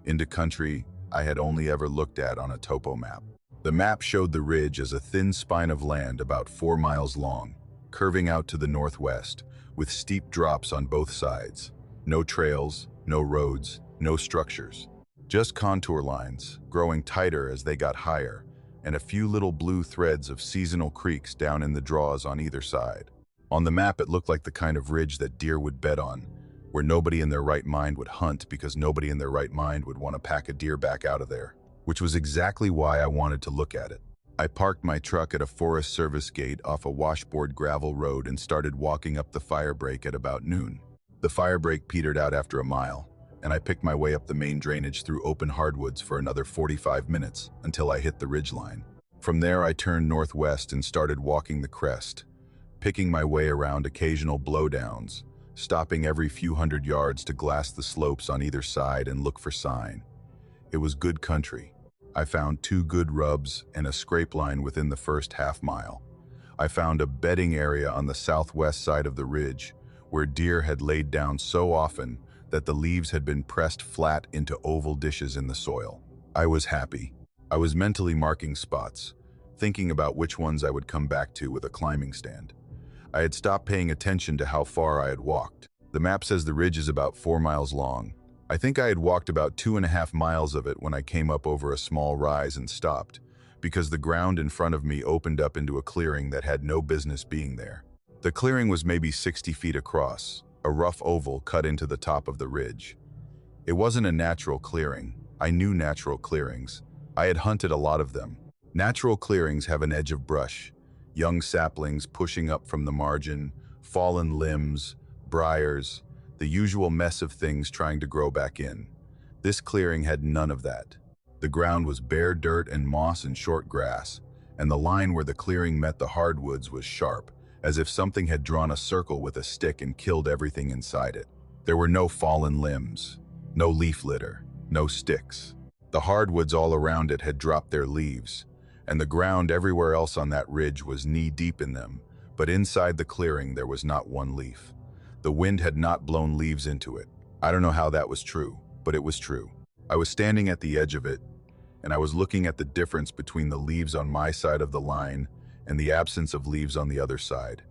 [SPEAKER 1] into country I had only ever looked at on a topo map. The map showed the ridge as a thin spine of land about 4 miles long, curving out to the northwest, with steep drops on both sides. No trails, no roads, no structures. Just contour lines, growing tighter as they got higher, and a few little blue threads of seasonal creeks down in the draws on either side. On the map, it looked like the kind of ridge that deer would bet on, where nobody in their right mind would hunt because nobody in their right mind would want to pack a deer back out of there, which was exactly why I wanted to look at it. I parked my truck at a Forest Service gate off a washboard gravel road and started walking up the fire break at about noon. The fire break petered out after a mile, and I picked my way up the main drainage through open hardwoods for another 45 minutes until I hit the ridgeline. From there, I turned northwest and started walking the crest, picking my way around occasional blowdowns, stopping every few hundred yards to glass the slopes on either side and look for sign. It was good country. I found 2 good rubs and a scrape line within the first half mile. I found a bedding area on the southwest side of the ridge, where deer had laid down so often that the leaves had been pressed flat into oval dishes in the soil. I was happy. I was mentally marking spots, thinking about which ones I would come back to with a climbing stand. I had stopped paying attention to how far I had walked. The map says the ridge is about 4 miles long. I think I had walked about 2.5 miles of it when I came up over a small rise and stopped, because the ground in front of me opened up into a clearing that had no business being there. The clearing was maybe 60 feet across, a rough oval cut into the top of the ridge. It wasn't a natural clearing. I knew natural clearings. I had hunted a lot of them. Natural clearings have an edge of brush, young saplings pushing up from the margin, fallen limbs, briars, the usual mess of things trying to grow back in. This clearing had none of that. The ground was bare dirt and moss and short grass, and the line where the clearing met the hardwoods was sharp, as if something had drawn a circle with a stick and killed everything inside it. There were no fallen limbs, no leaf litter, no sticks. The hardwoods all around it had dropped their leaves, and the ground everywhere else on that ridge was knee-deep in them, but inside the clearing there was not one leaf. The wind had not blown leaves into it. I don't know how that was true, but it was true. I was standing at the edge of it, and I was looking at the difference between the leaves on my side of the line and the absence of leaves on the other side,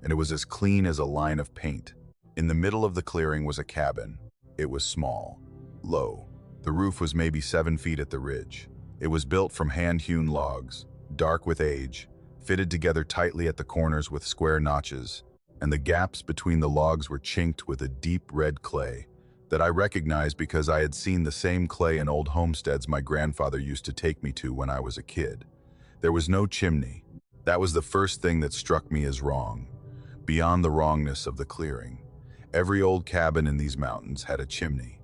[SPEAKER 1] and it was as clean as a line of paint. In the middle of the clearing was a cabin. It was small, low. The roof was maybe 7 feet at the ridge. It was built from hand-hewn logs, dark with age, fitted together tightly at the corners with square notches, and the gaps between the logs were chinked with a deep red clay that I recognized because I had seen the same clay in old homesteads my grandfather used to take me to when I was a kid. There was no chimney. That was the first thing that struck me as wrong, beyond the wrongness of the clearing. Every old cabin in these mountains had a chimney.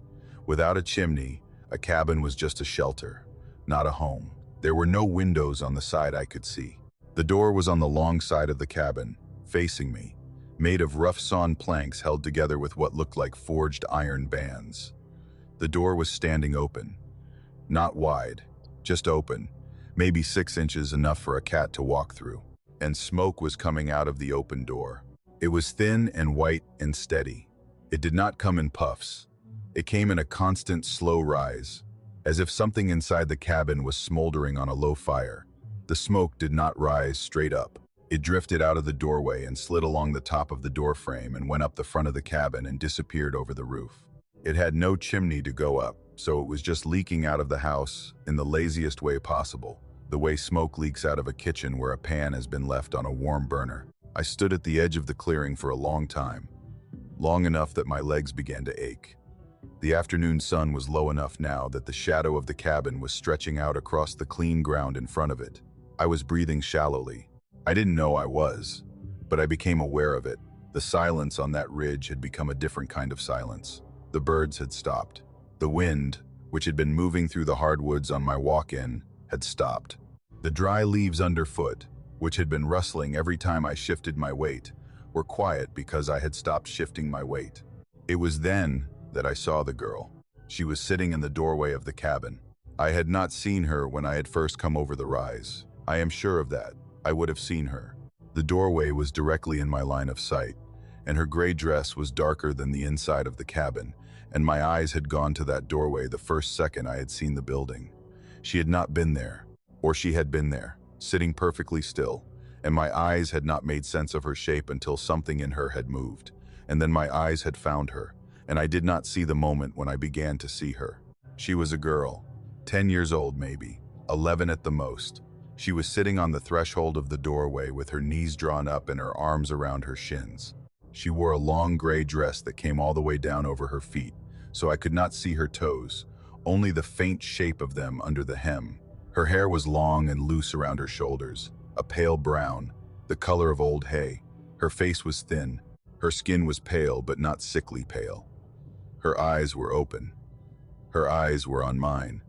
[SPEAKER 1] Without a chimney, a cabin was just a shelter, not a home. There were no windows on the side I could see. The door was on the long side of the cabin, facing me, made of rough-sawn planks held together with what looked like forged iron bands. The door was standing open. Not wide, just open, maybe 6 inches, enough for a cat to walk through. And smoke was coming out of the open door. It was thin and white and steady. It did not come in puffs. It came in a constant, slow rise, as if something inside the cabin was smoldering on a low fire. The smoke did not rise straight up. It drifted out of the doorway and slid along the top of the door frame and went up the front of the cabin and disappeared over the roof. It had no chimney to go up, so it was just leaking out of the house in the laziest way possible, the way smoke leaks out of a kitchen where a pan has been left on a warm burner. I stood at the edge of the clearing for a long time, long enough that my legs began to ache. The afternoon sun was low enough now that the shadow of the cabin was stretching out across the clean ground in front of it. I was breathing shallowly. I didn't know I was, but I became aware of it. The silence on that ridge had become a different kind of silence. The birds had stopped. The wind, which had been moving through the hardwoods on my walk-in, had stopped. The dry leaves underfoot, which had been rustling every time I shifted my weight, were quiet because I had stopped shifting my weight. It was then that I saw the girl. She was sitting in the doorway of the cabin. I had not seen her when I had first come over the rise. I am sure of that. I would have seen her. The doorway was directly in my line of sight, and her gray dress was darker than the inside of the cabin, and my eyes had gone to that doorway the first second I had seen the building. She had not been there, or she had been there, sitting perfectly still, and my eyes had not made sense of her shape until something in her had moved, and then my eyes had found her, and I did not see the moment when I began to see her. She was a girl, 10 years old maybe, 11 at the most. She was sitting on the threshold of the doorway with her knees drawn up and her arms around her shins. She wore a long gray dress that came all the way down over her feet, so I could not see her toes, only the faint shape of them under the hem. Her hair was long and loose around her shoulders, a pale brown, the color of old hay. Her face was thin. Her skin was pale but not sickly pale. Her eyes were open. Her eyes were on mine,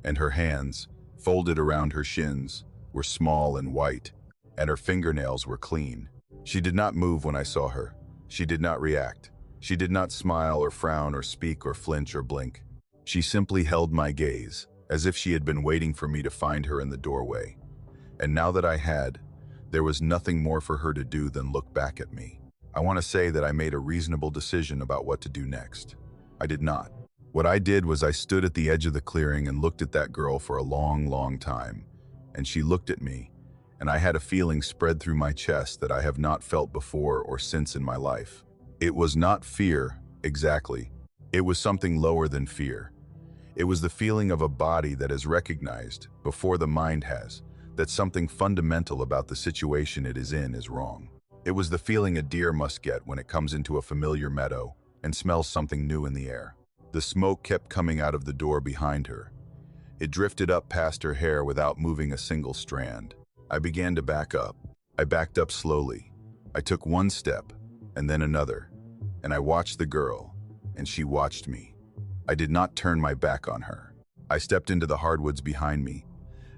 [SPEAKER 1] and her hands, folded around her shins, were small and white, and her fingernails were clean. She did not move when I saw her. She did not react. She did not smile or frown or speak or flinch or blink. She simply held my gaze, as if she had been waiting for me to find her in the doorway. And now that I had, there was nothing more for her to do than look back at me. I want to say that I made a reasonable decision about what to do next. I did not. What I did was I stood at the edge of the clearing and looked at that girl for a long, long time. And she looked at me, and I had a feeling spread through my chest that I have not felt before or since in my life. It was not fear, exactly. It was something lower than fear. It was the feeling of a body that has recognized, before the mind has, that something fundamental about the situation it is in is wrong. It was the feeling a deer must get when it comes into a familiar meadow and smells something new in the air. The smoke kept coming out of the door behind her. It drifted up past her hair without moving a single strand. I began to back up. I backed up slowly. I took one step, and then another, and I watched the girl, and she watched me. I did not turn my back on her. I stepped into the hardwoods behind me,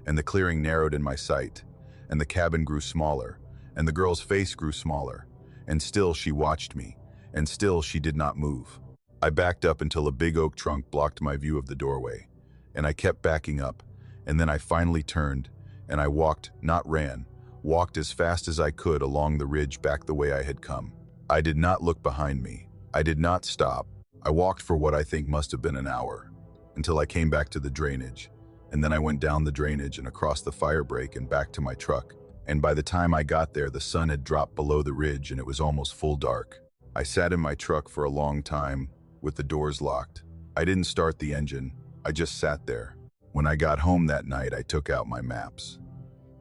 [SPEAKER 1] and the clearing narrowed in my sight, and the cabin grew smaller, and the girl's face grew smaller, and still she watched me, and still she did not move. I backed up until a big oak trunk blocked my view of the doorway, and I kept backing up, and then I finally turned, and I walked, not ran, walked as fast as I could along the ridge back the way I had come. I did not look behind me. I did not stop. I walked for what I think must have been an hour, until I came back to the drainage, and then I went down the drainage and across the fire break and back to my truck, and by the time I got there the sun had dropped below the ridge and it was almost full dark. I sat in my truck for a long time, with the doors locked. I didn't start the engine, I just sat there. When I got home that night I took out my maps.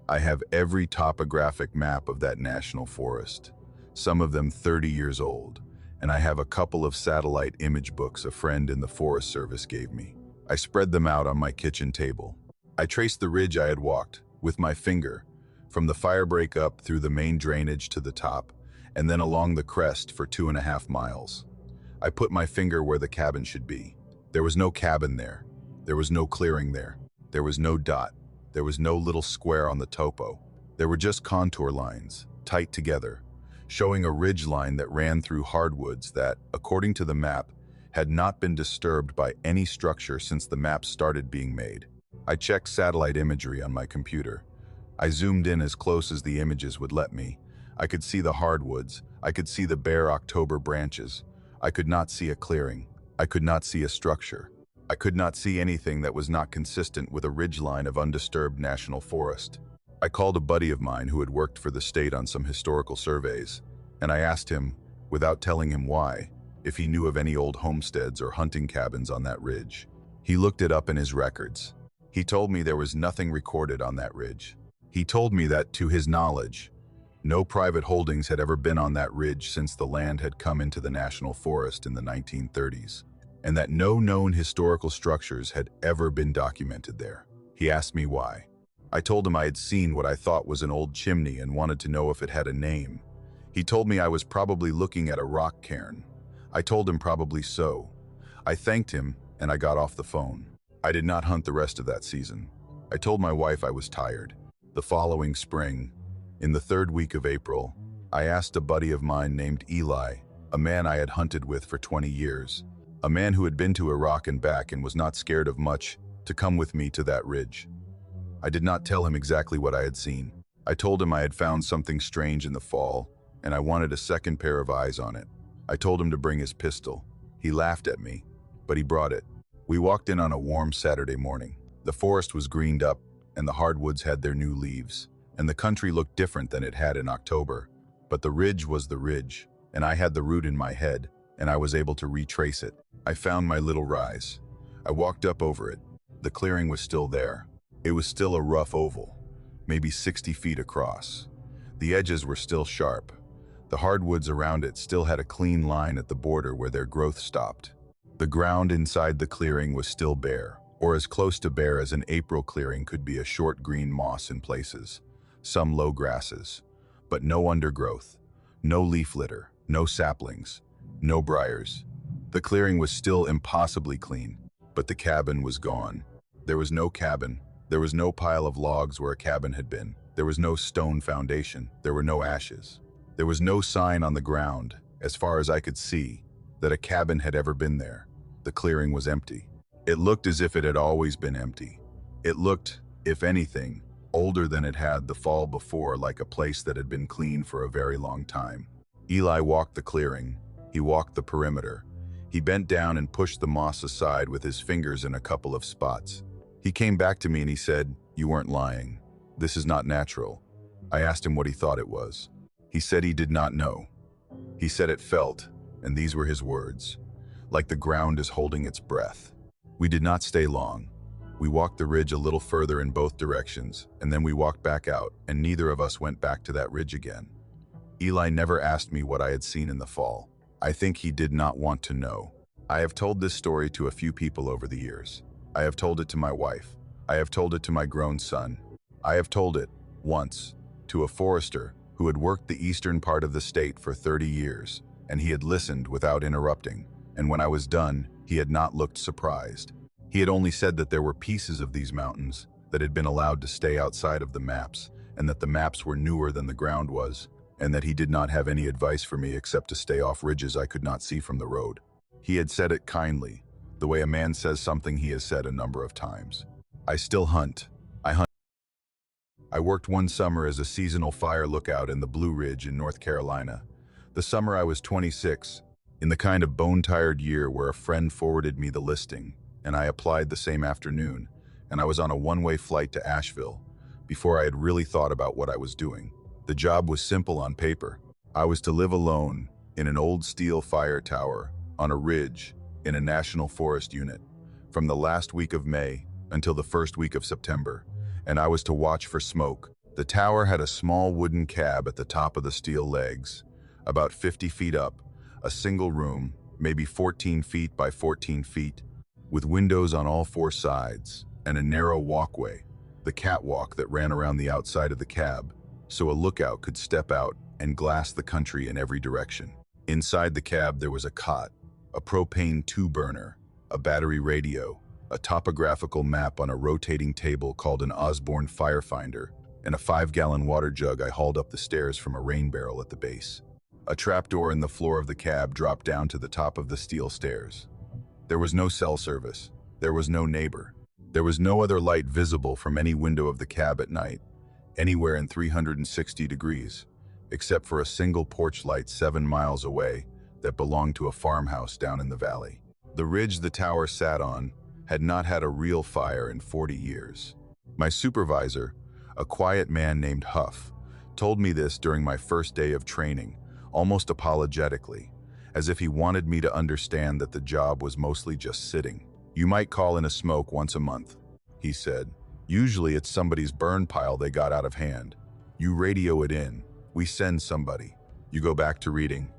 [SPEAKER 1] I have every topographic map of that national forest, some of them 30 years old, and I have a couple of satellite image books a friend in the Forest Service gave me. I spread them out on my kitchen table. I traced the ridge I had walked, with my finger, from the fire break up through the main drainage to the top, and then along the crest for 2.5 miles. I put my finger where the cabin should be. There was no cabin there. There was no clearing there. There was no dot. There was no little square on the topo. There were just contour lines, tight together, showing a ridge line that ran through hardwoods that, according to the map, had not been disturbed by any structure since the map started being made. I checked satellite imagery on my computer. I zoomed in as close as the images would let me. I could see the hardwoods. I could see the bare October branches. I could not see a clearing. I could not see a structure. I could not see anything that was not consistent with a ridgeline of undisturbed national forest. I called a buddy of mine who had worked for the state on some historical surveys, and I asked him, without telling him why, if he knew of any old homesteads or hunting cabins on that ridge. He looked it up in his records. He told me there was nothing recorded on that ridge. He told me that, to his knowledge, no private holdings had ever been on that ridge since the land had come into the national forest in the 1930s, and that no known historical structures had ever been documented there. He asked me why. I told him I had seen what I thought was an old chimney and wanted to know if it had a name. He told me I was probably looking at a rock cairn. I told him probably so. I thanked him and I got off the phone. I did not hunt the rest of that season. I told my wife I was tired. The following spring, in the 3rd week of April, I asked a buddy of mine named Eli, a man I had hunted with for 20 years, a man who had been to Iraq and back and was not scared of much, to come with me to that ridge. I did not tell him exactly what I had seen. I told him I had found something strange in the fall, and I wanted a second pair of eyes on it. I told him to bring his pistol. He laughed at me, but he brought it. We walked in on a warm Saturday morning. The forest was greened up, and the hardwoods had their new leaves, and the country looked different than it had in October. But the ridge was the ridge, and I had the route in my head, and I was able to retrace it. I found my little rise. I walked up over it. The clearing was still there. It was still a rough oval, maybe 60 feet across. The edges were still sharp. The hardwoods around it still had a clean line at the border where their growth stopped. The ground inside the clearing was still bare, or as close to bare as an April clearing could be, a short green moss in places, some low grasses, but no undergrowth, no leaf litter, no saplings, no briars. The clearing was still impossibly clean, but the cabin was gone. There was no cabin. There was no pile of logs where a cabin had been. There was no stone foundation. There were no ashes. There was no sign on the ground, as far as I could see, that a cabin had ever been there. The clearing was empty. It looked as if it had always been empty. It looked, if anything, older than it had the fall before, like a place that had been clean for a very long time. Eli walked the clearing. He walked the perimeter. He bent down and pushed the moss aside with his fingers in a couple of spots. He came back to me and he said, "You weren't lying. This is not natural." I asked him what he thought it was. He said he did not know. He said it felt and these were his words, "Like the ground is holding its breath." We did not stay long. We walked the ridge a little further in both directions, and then we walked back out, and neither of us went back to that ridge again. Eli never asked me what I had seen in the fall. I think he did not want to know. I have told this story to a few people over the years. I have told it to my wife. I have told it to my grown son. I have told it, once, to a forester who had worked the eastern part of the state for 30 years, and he had listened without interrupting, and when I was done, he had not looked surprised. He had only said that there were pieces of these mountains that had been allowed to stay outside of the maps, and that the maps were newer than the ground was, and that he did not have any advice for me except to stay off ridges I could not see from the road. He had said it kindly, the way a man says something he has said a number of times. I still hunt. I worked one summer as a seasonal fire lookout in the Blue Ridge in North Carolina. The summer I was 26, in the kind of bone-tired year where a friend forwarded me the listing, and I applied the same afternoon, and I was on a one-way flight to Asheville before I had really thought about what I was doing. The job was simple on paper. I was to live alone in an old steel fire tower on a ridge in a national forest unit from the last week of May until the first week of September, and I was to watch for smoke. The tower had a small wooden cab at the top of the steel legs, about 50 feet up, a single room, maybe 14 feet by 14 feet, with windows on all four sides, and a narrow walkway, the catwalk that ran around the outside of the cab, so a lookout could step out and glass the country in every direction. Inside the cab there was a cot, a propane two-burner, a battery radio, a topographical map on a rotating table called an Osborne Firefinder, and a 5-gallon water jug I hauled up the stairs from a rain barrel at the base. A trapdoor in the floor of the cab dropped down to the top of the steel stairs. There was no cell service. There was no neighbor. There was no other light visible from any window of the cab at night, anywhere in 360 degrees, except for a single porch light 7 miles away that belonged to a farmhouse down in the valley. The ridge the tower sat on had not had a real fire in 40 years. My supervisor, a quiet man named Huff, told me this during my first day of training, almost apologetically, as if he wanted me to understand that the job was mostly just sitting. "You might call in a smoke once a month," he said. "Usually it's somebody's burn pile they got out of hand. You radio it in. We send somebody. You go back to reading."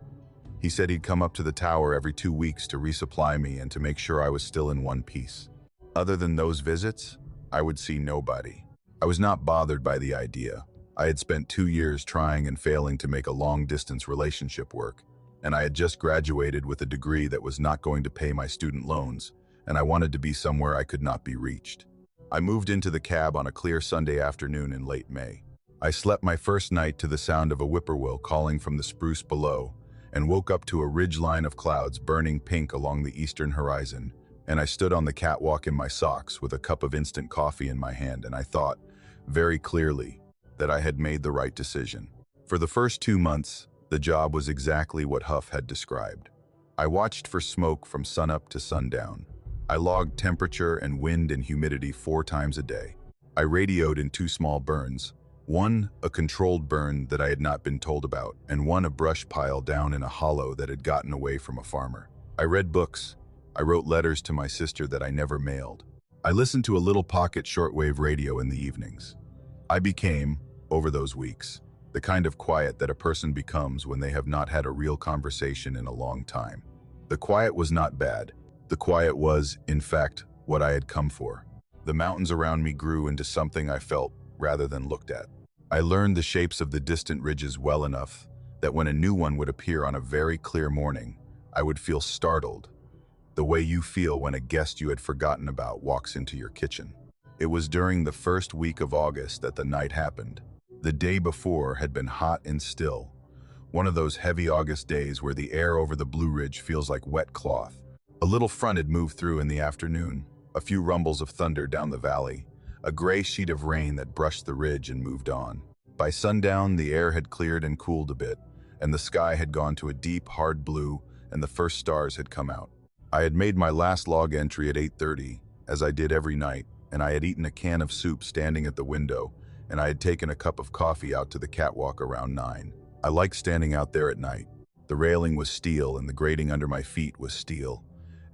[SPEAKER 1] He said he'd come up to the tower every 2 weeks to resupply me and to make sure I was still in one piece. Other than those visits, I would see nobody. I was not bothered by the idea. I had spent 2 years trying and failing to make a long-distance relationship work, and I had just graduated with a degree that was not going to pay my student loans, and I wanted to be somewhere I could not be reached. I moved into the cab on a clear Sunday afternoon in late May. I slept my first night to the sound of a whippoorwill calling from the spruce below, and woke up to a ridge line of clouds burning pink along the eastern horizon, and I stood on the catwalk in my socks with a cup of instant coffee in my hand, and I thought, very clearly, that I had made the right decision. For the first 2 months, the job was exactly what Huff had described. I watched for smoke from sunup to sundown. I logged temperature and wind and humidity 4 times a day. I radioed in 2 small burns, one a controlled burn that I had not been told about, and one a brush pile down in a hollow that had gotten away from a farmer. I read books. I wrote letters to my sister that I never mailed. I listened to a little pocket shortwave radio in the evenings. I became, over those weeks, the kind of quiet that a person becomes when they have not had a real conversation in a long time. The quiet was not bad. The quiet was, in fact, what I had come for. The mountains around me grew into something I felt rather than looked at. I learned the shapes of the distant ridges well enough that when a new one would appear on a very clear morning, I would feel startled, the way you feel when a guest you had forgotten about walks into your kitchen. It was during the first week of August that the night happened. The day before had been hot and still, one of those heavy August days where the air over the Blue Ridge feels like wet cloth. A little front had moved through in the afternoon, a few rumbles of thunder down the valley, a gray sheet of rain that brushed the ridge and moved on. By sundown, the air had cleared and cooled a bit, and the sky had gone to a deep, hard blue, and the first stars had come out. I had made my last log entry at 8:30, as I did every night, and I had eaten a can of soup standing at the window, and I had taken a cup of coffee out to the catwalk around 9. I liked standing out there at night. The railing was steel and the grating under my feet was steel,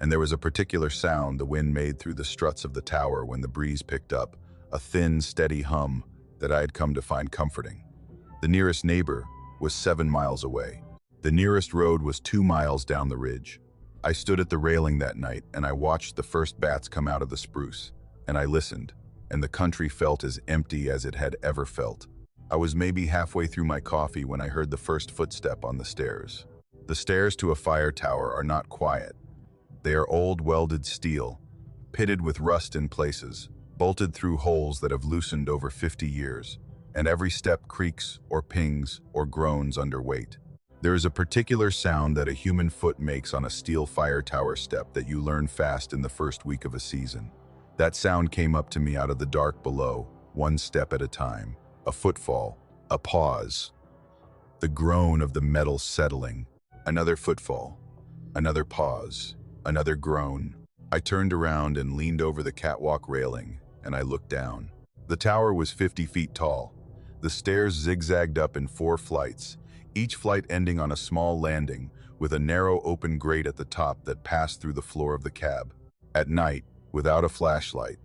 [SPEAKER 1] and there was a particular sound the wind made through the struts of the tower when the breeze picked up, a thin, steady hum that I had come to find comforting. The nearest neighbor was 7 miles away. The nearest road was 2 miles down the ridge. I stood at the railing that night and I watched the first bats come out of the spruce, and I listened, and the country felt as empty as it had ever felt. I was maybe halfway through my coffee when I heard the first footstep on the stairs. The stairs to a fire tower are not quiet. They are old welded steel, pitted with rust in places, bolted through holes that have loosened over 50 years, and every step creaks or pings or groans under weight. There is a particular sound that a human foot makes on a steel fire tower step that you learn fast in the first week of a season. That sound came up to me out of the dark below, one step at a time. A footfall, a pause, the groan of the metal settling, another footfall, another pause, another groan. I turned around and leaned over the catwalk railing, and I looked down. The tower was 50 feet tall. The stairs zigzagged up in 4 flights, each flight ending on a small landing with a narrow open grate at the top that passed through the floor of the cab. At night, without a flashlight,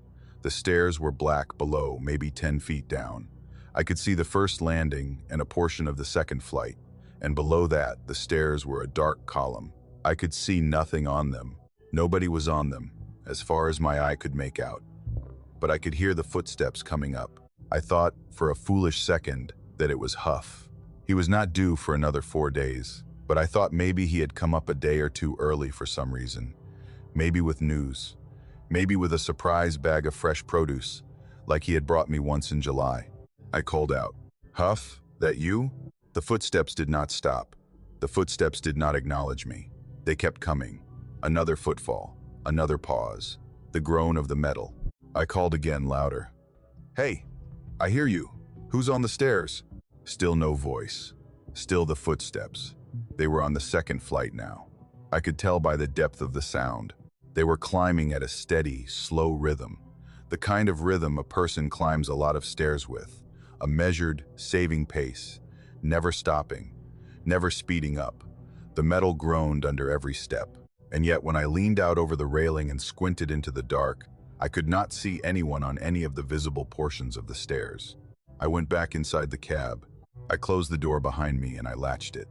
[SPEAKER 1] the stairs were black below, maybe 10 feet down. I could see the first landing and a portion of the second flight, and below that, the stairs were a dark column. I could see nothing on them. Nobody was on them, as far as my eye could make out. But I could hear the footsteps coming up. I thought, for a foolish second, that it was Huff. He was not due for another 4 days, but I thought maybe he had come up a day or two early for some reason. Maybe with news. Maybe with a surprise bag of fresh produce, like he had brought me once in July. I called out, "Huff, that you?" The footsteps did not stop. The footsteps did not acknowledge me. They kept coming. Another footfall, another pause, the groan of the metal. I called again, louder. "Hey, I hear you. Who's on the stairs?" Still no voice. Still the footsteps. They were on the second flight now. I could tell by the depth of the sound. They were climbing at a steady, slow rhythm. The kind of rhythm a person climbs a lot of stairs with. A measured, saving pace, never stopping, never speeding up. The metal groaned under every step, and yet when I leaned out over the railing and squinted into the dark, I could not see anyone on any of the visible portions of the stairs. I went back inside the cab. I closed the door behind me and I latched it.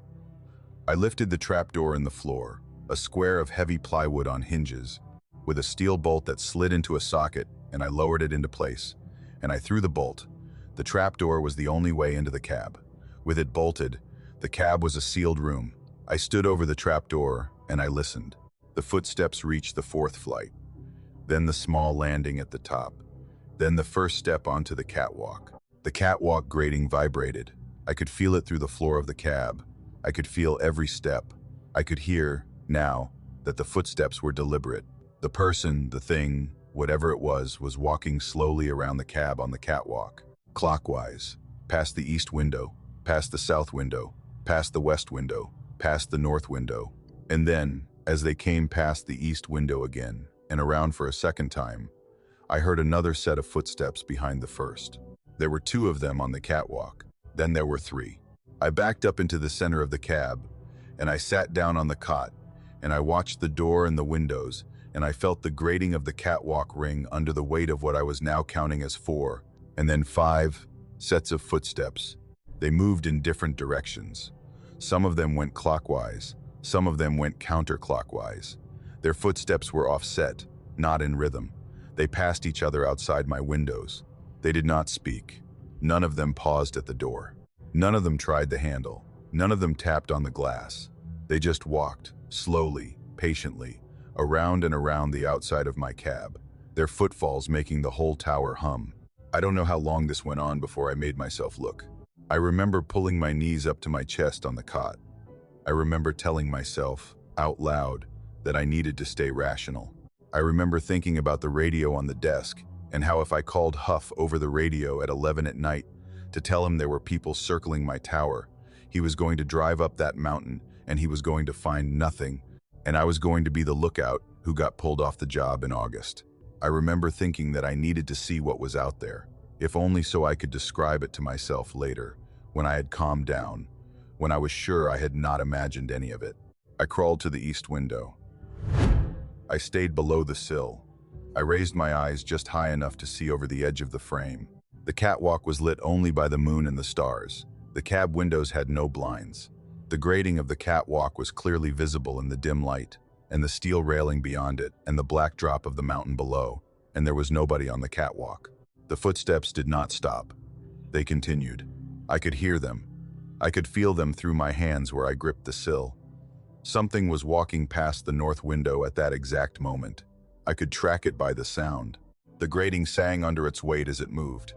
[SPEAKER 1] I lifted the trapdoor in the floor, a square of heavy plywood on hinges, with a steel bolt that slid into a socket, and I lowered it into place, and I threw the bolt. The trapdoor was the only way into the cab. With it bolted, the cab was a sealed room. I stood over the trapdoor and I listened. The footsteps reached the 4th flight, then the small landing at the top, then the first step onto the catwalk. The catwalk grating vibrated. I could feel it through the floor of the cab. I could feel every step. I could hear, now, that the footsteps were deliberate. The person, the thing, whatever it was walking slowly around the cab on the catwalk. Clockwise, past the east window, past the south window, past the west window, past the north window. And then, as they came past the east window again, and around for a second time, I heard another set of footsteps behind the first. There were 2 of them on the catwalk. Then there were 3. I backed up into the center of the cab, and I sat down on the cot, and I watched the door and the windows, and I felt the grating of the catwalk ring under the weight of what I was now counting as 4, and then 5 sets of footsteps. They moved in different directions. Some of them went clockwise, some of them went counterclockwise. Their footsteps were offset, not in rhythm. They passed each other outside my windows. They did not speak. None of them paused at the door. None of them tried the handle. None of them tapped on the glass. They just walked, slowly, patiently, around and around the outside of my cab, their footfalls making the whole tower hum. I don't know how long this went on before I made myself look. I remember pulling my knees up to my chest on the cot. I remember telling myself, out loud, that I needed to stay rational. I remember thinking about the radio on the desk and how if I called Huff over the radio at 11 at night to tell him there were people circling my tower, he was going to drive up that mountain and he was going to find nothing, and I was going to be the lookout who got pulled off the job in August. I remember thinking that I needed to see what was out there, if only so I could describe it to myself later, when I had calmed down, when I was sure I had not imagined any of it. I crawled to the east window. I stayed below the sill. I raised my eyes just high enough to see over the edge of the frame. The catwalk was lit only by the moon and the stars. The cab windows had no blinds. The grating of the catwalk was clearly visible in the dim light, and the steel railing beyond it, and the black drop of the mountain below, and there was nobody on the catwalk. The footsteps did not stop. They continued. I could hear them. I could feel them through my hands where I gripped the sill. Something was walking past the north window at that exact moment. I could track it by the sound. The grating sang under its weight as it moved.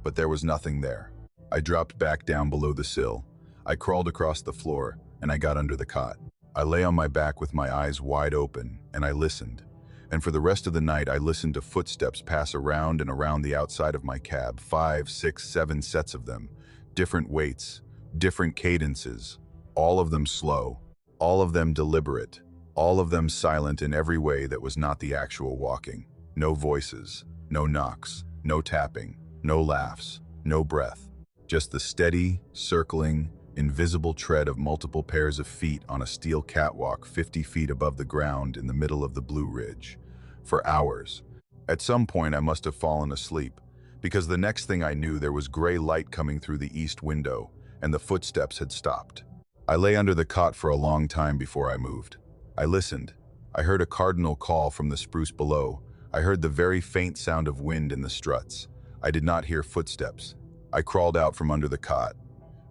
[SPEAKER 1] But there was nothing there. I dropped back down below the sill. I crawled across the floor, and I got under the cot. I lay on my back with my eyes wide open, and I listened. And for the rest of the night, I listened to footsteps pass around and around the outside of my cab, 5, 6, 7 sets of them, different weights, different cadences, all of them slow, all of them deliberate, all of them silent in every way that was not the actual walking. No voices, no knocks, no tapping, no laughs, no breath. Just the steady, circling, invisible tread of multiple pairs of feet on a steel catwalk 50 feet above the ground in the middle of the Blue Ridge. For hours. At some point I must have fallen asleep, because the next thing I knew there was gray light coming through the east window, and the footsteps had stopped. I lay under the cot for a long time before I moved. I listened. I heard a cardinal call from the spruce below. I heard the very faint sound of wind in the struts. I did not hear footsteps. I crawled out from under the cot.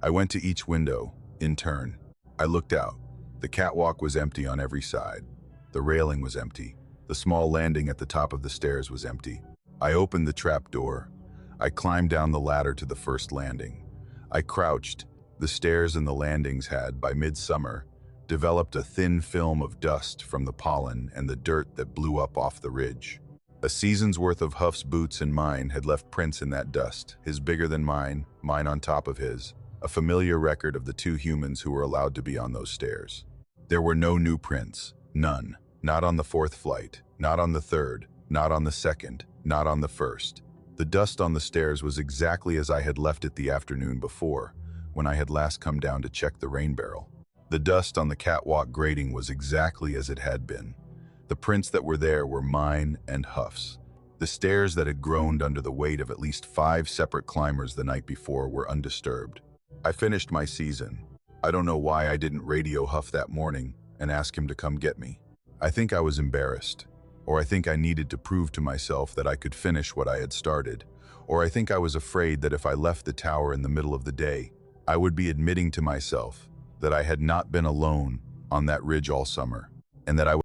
[SPEAKER 1] I went to each window, in turn. I looked out. The catwalk was empty on every side. The railing was empty. The small landing at the top of the stairs was empty. I opened the trap door. I climbed down the ladder to the first landing. I crouched. The stairs and the landings had, by midsummer, developed a thin film of dust from the pollen and the dirt that blew up off the ridge. A season's worth of Huff's boots and mine had left prints in that dust, his bigger than mine on top of his, a familiar record of the two humans who were allowed to be on those stairs. There were no new prints, none. Not on the fourth flight, not on the third, not on the second, not on the first. The dust on the stairs was exactly as I had left it the afternoon before, when I had last come down to check the rain barrel. The dust on the catwalk grating was exactly as it had been. The prints that were there were mine and Huff's. The stairs that had groaned under the weight of at least 5 separate climbers the night before were undisturbed. I finished my season. I don't know why I didn't radio Huff that morning and ask him to come get me. I think I was embarrassed, or I think I needed to prove to myself that I could finish what I had started, or I think I was afraid that if I left the tower in the middle of the day, I would be admitting to myself that I had not been alone on that ridge all summer, and that I